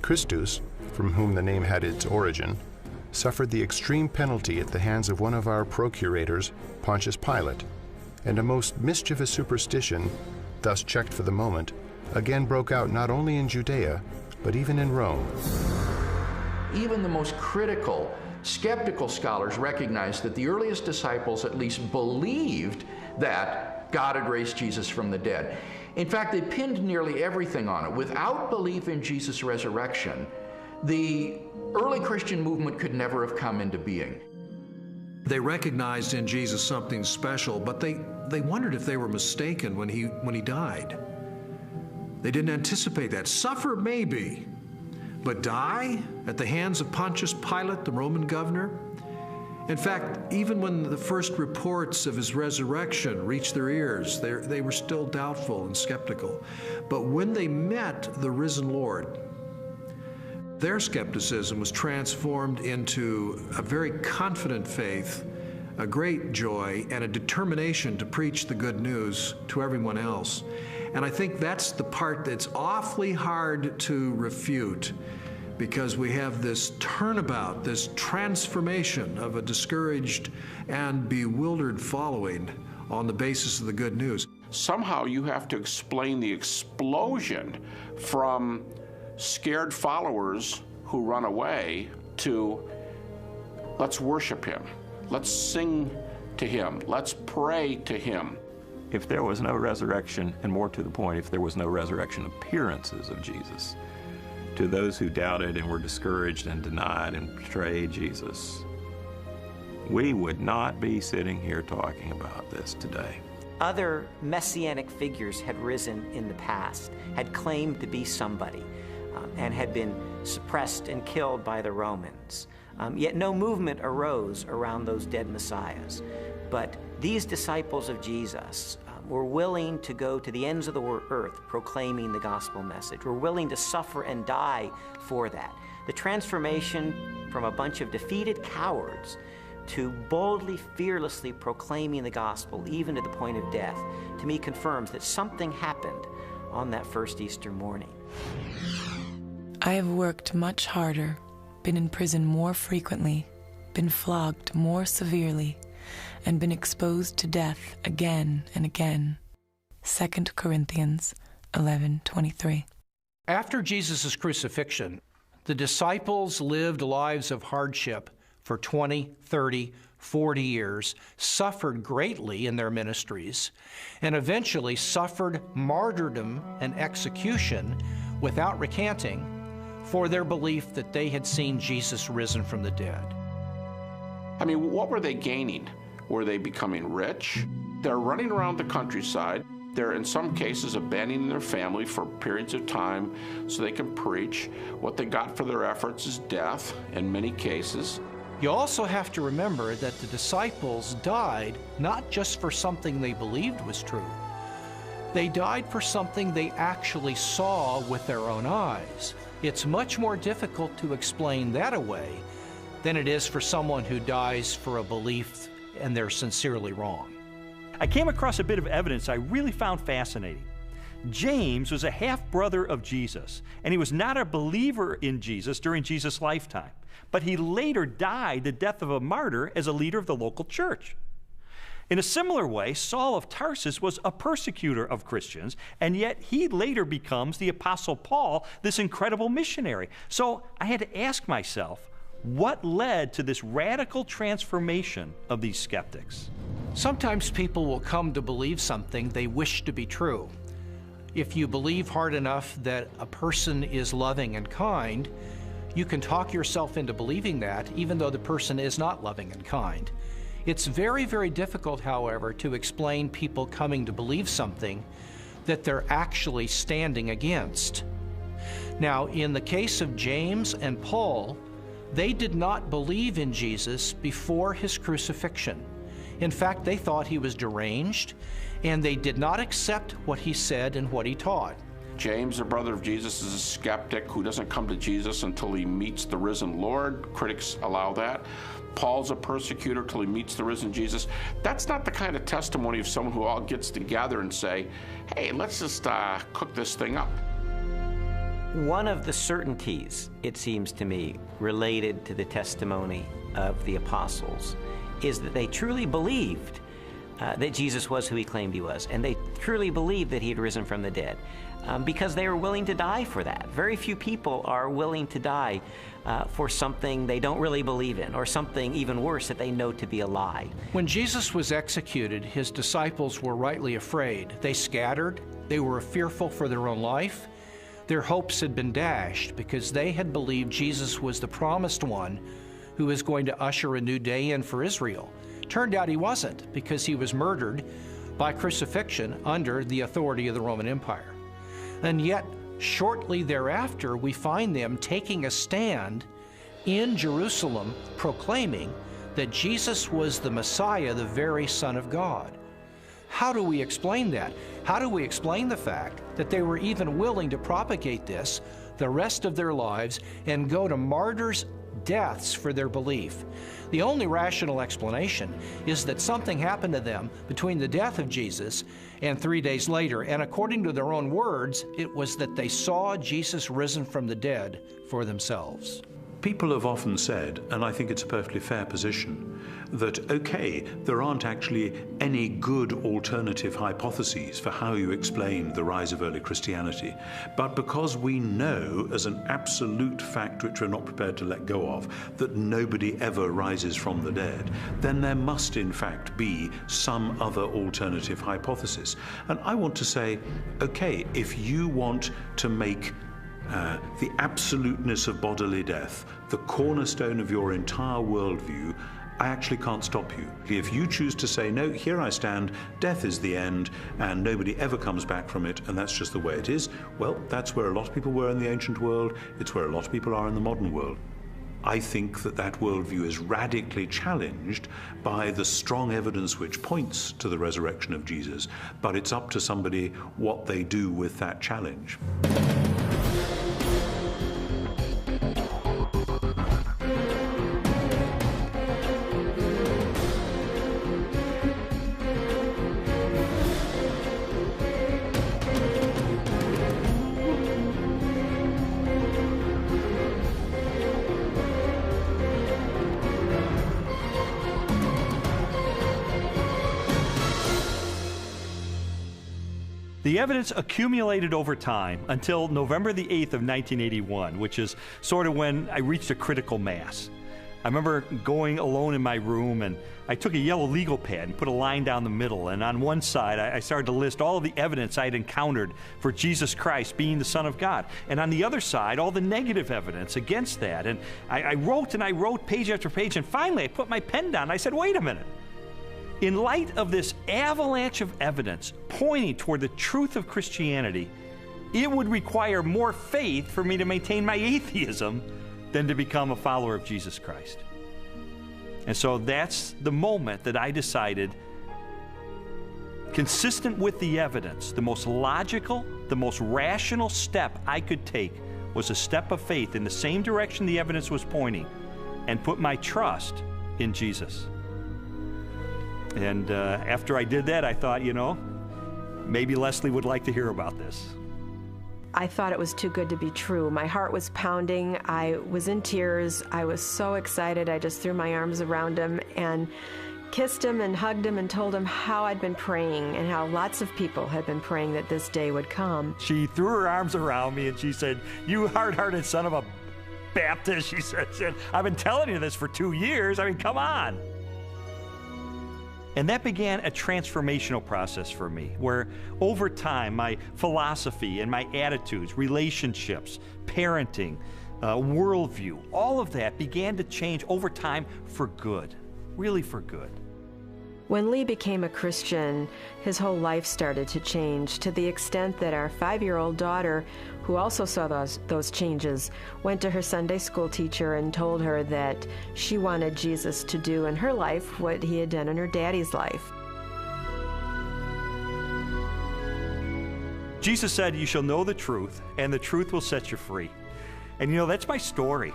Speaker 10: Christus, from whom the name had its origin, suffered the extreme penalty at the hands of one of our procurators, Pontius Pilate, and a most mischievous superstition, thus checked for the moment, again broke out not only in Judea, but even in Rome."
Speaker 2: Even the most critical, skeptical scholars recognize that the earliest disciples at least believed that God had raised Jesus from the dead. In fact, they pinned nearly everything on it. Without belief in Jesus' resurrection, the early Christian movement could never have come into being.
Speaker 21: They recognized in Jesus something special, but they wondered if they were mistaken when he died. They didn't anticipate that. Suffer maybe, but die at the hands of Pontius Pilate, the Roman governor? In fact, even when the first reports of his resurrection reached their ears, they were still doubtful and skeptical. But when they met the risen Lord, their skepticism was transformed into a very confident faith, a great joy, and a determination to preach the good news to everyone else. And I think that's the part that's awfully hard to refute, because we have this turnabout, this transformation of a discouraged and bewildered following on the basis of the good news.
Speaker 3: Somehow you have to explain the explosion from scared followers who run away to let's worship him, let's sing to him, let's pray to him.
Speaker 19: If there was no resurrection, and more to the point, if there was no resurrection appearances of Jesus, to those who doubted and were discouraged and denied and betrayed Jesus, we would not be sitting here talking about this today.
Speaker 14: Other messianic figures had risen in the past, had claimed to be somebody, and had been suppressed and killed by the Romans. Yet no movement arose around those dead messiahs. But these disciples of Jesus were willing to go to the ends of the earth proclaiming the gospel message. Were willing to suffer and die for that. The transformation from a bunch of defeated cowards to boldly, fearlessly proclaiming the gospel, even to the point of death, to me confirms that something happened on that first Easter morning.
Speaker 13: I have worked much harder, been in prison more frequently, been flogged more severely, and been exposed to death again and again. 2 Corinthians 11:23.
Speaker 12: After Jesus' crucifixion, the disciples lived lives of hardship for 20, 30, 40 years, suffered greatly in their ministries, and eventually suffered martyrdom and execution without recanting for their belief that they had seen Jesus risen from the dead.
Speaker 3: I mean, what were they gaining? Were they becoming rich? They're running around the countryside. They're, in some cases, abandoning their family for periods of time so they can preach. What they got for their efforts is death, in many cases.
Speaker 12: You also have to remember that the disciples died not just for something they believed was true. They died for something they actually saw with their own eyes. It's much more difficult to explain that away than it is for someone who dies for a belief and they're sincerely wrong.
Speaker 5: I came across a bit of evidence I really found fascinating. James was a half-brother of Jesus, and he was not a believer in Jesus during Jesus' lifetime, but he later died the death of a martyr as a leader of the local church. In a similar way, Saul of Tarsus was a persecutor of Christians, and yet he later becomes the Apostle Paul, this incredible missionary. So I had to ask myself, what led to this radical transformation of these skeptics?
Speaker 12: Sometimes people will come to believe something they wish to be true. If you believe hard enough that a person is loving and kind, you can talk yourself into believing that, even though the person is not loving and kind. It's very, very difficult, however, to explain people coming to believe something that they're actually standing against. Now, in the case of James and Paul, they did not believe in Jesus before his crucifixion. In fact, they thought he was deranged, and they did not accept what he said and what he taught.
Speaker 3: James, the brother of Jesus, is a skeptic who doesn't come to Jesus until he meets the risen Lord. Critics allow that. Paul's a persecutor till he meets the risen Jesus. That's not the kind of testimony of someone who all gets together and say, hey, let's just cook this thing up.
Speaker 14: One of the certainties, it seems to me, related to the testimony of the apostles is that they truly believed that Jesus was who he claimed he was, and they truly believed that he had risen from the dead, because they were willing to die for that. Very few people are willing to die for something they don't really believe in, or something even worse that they know to be a lie.
Speaker 12: When Jesus was executed, his disciples were rightly afraid. They scattered. They were fearful for their own life. Their hopes had been dashed because they had believed Jesus was the promised one who was going to usher a new day in for Israel. Turned out he wasn't, because he was murdered by crucifixion under the authority of the Roman Empire. And yet, shortly thereafter, we find them taking a stand in Jerusalem proclaiming that Jesus was the Messiah, the very Son of God. How do we explain that? How do we explain the fact that they were even willing to propagate this the rest of their lives and go to martyrs' deaths for their belief? The only rational explanation is that something happened to them between the death of Jesus and 3 days later, and according to their own words, it was that they saw Jesus risen from the dead for themselves.
Speaker 11: People have often said, and I think it's a perfectly fair position, that okay, there aren't actually any good alternative hypotheses for how you explain the rise of early Christianity, but because we know as an absolute fact which we're not prepared to let go of, that nobody ever rises from the dead, then there must in fact be some other alternative hypothesis. And I want to say, okay, if you want to make the absoluteness of bodily death the cornerstone of your entire worldview, I actually can't stop you. If you choose to say, no, here I stand, death is the end, and nobody ever comes back from it, and that's just the way it is, well, that's where a lot of people were in the ancient world, it's where a lot of people are in the modern world. I think that that worldview is radically challenged by the strong evidence which points to the resurrection of Jesus, but it's up to somebody what they do with that challenge.
Speaker 5: The evidence accumulated over time until November the 8th of 1981, which is sort of when I reached a critical mass. I remember going alone in my room, and I took a yellow legal pad and put a line down the middle, and on one side I started to list all of the evidence I had encountered for Jesus Christ being the Son of God, and on the other side all the negative evidence against that. And I wrote page after page, and finally I put my pen down and I said, wait a minute. In light of this avalanche of evidence pointing toward the truth of Christianity, it would require more faith for me to maintain my atheism than to become a follower of Jesus Christ. And so that's the moment that I decided, consistent with the evidence, the most logical, the most rational step I could take was a step of faith in the same direction the evidence was pointing, and put my trust in Jesus. And after I did that, I thought, you know, maybe Leslie would like to hear about this.
Speaker 6: I thought it was too good to be true. My heart was pounding. I was in tears. I was so excited. I just threw my arms around him and kissed him and hugged him and told him how I'd been praying and how lots of people had been praying that this day would come.
Speaker 5: She threw her arms around me and she said, "You hard-hearted son of a Baptist," she said, "I've been telling you this for 2 years. I mean, come on." And that began a transformational process for me, where over time, my philosophy and my attitudes, relationships, parenting, worldview, all of that began to change over time for good, really for good.
Speaker 6: When Lee became a Christian, his whole life started to change to the extent that our 5-year-old daughter, who also saw those changes, went to her Sunday school teacher and told her that she wanted Jesus to do in her life what he had done in her daddy's life.
Speaker 5: Jesus said, "You shall know the truth, and the truth will set you free." And you know, that's my story.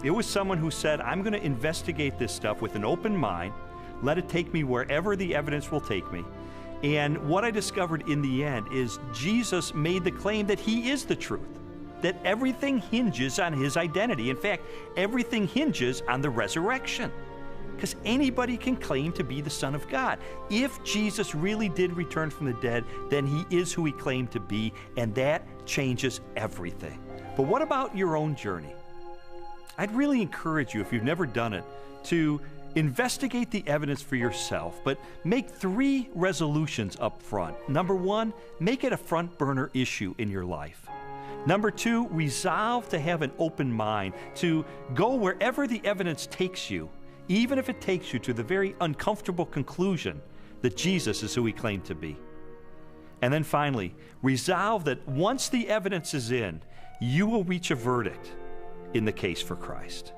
Speaker 5: It was someone who said, I'm going to investigate this stuff with an open mind, let it take me wherever the evidence will take me. And what I discovered in the end is Jesus made the claim that he is the truth, that everything hinges on his identity. In fact, everything hinges on the resurrection, because anybody can claim to be the Son of God. If Jesus really did return from the dead, then he is who he claimed to be, and that changes everything. But what about your own journey? I'd really encourage you, if you've never done it, to investigate the evidence for yourself, but make 3 resolutions up front. Number 1, make it a front burner issue in your life. Number 2, resolve to have an open mind, to go wherever the evidence takes you, even if it takes you to the very uncomfortable conclusion that Jesus is who he claimed to be. And then finally, resolve that once the evidence is in, you will reach a verdict in the case for Christ.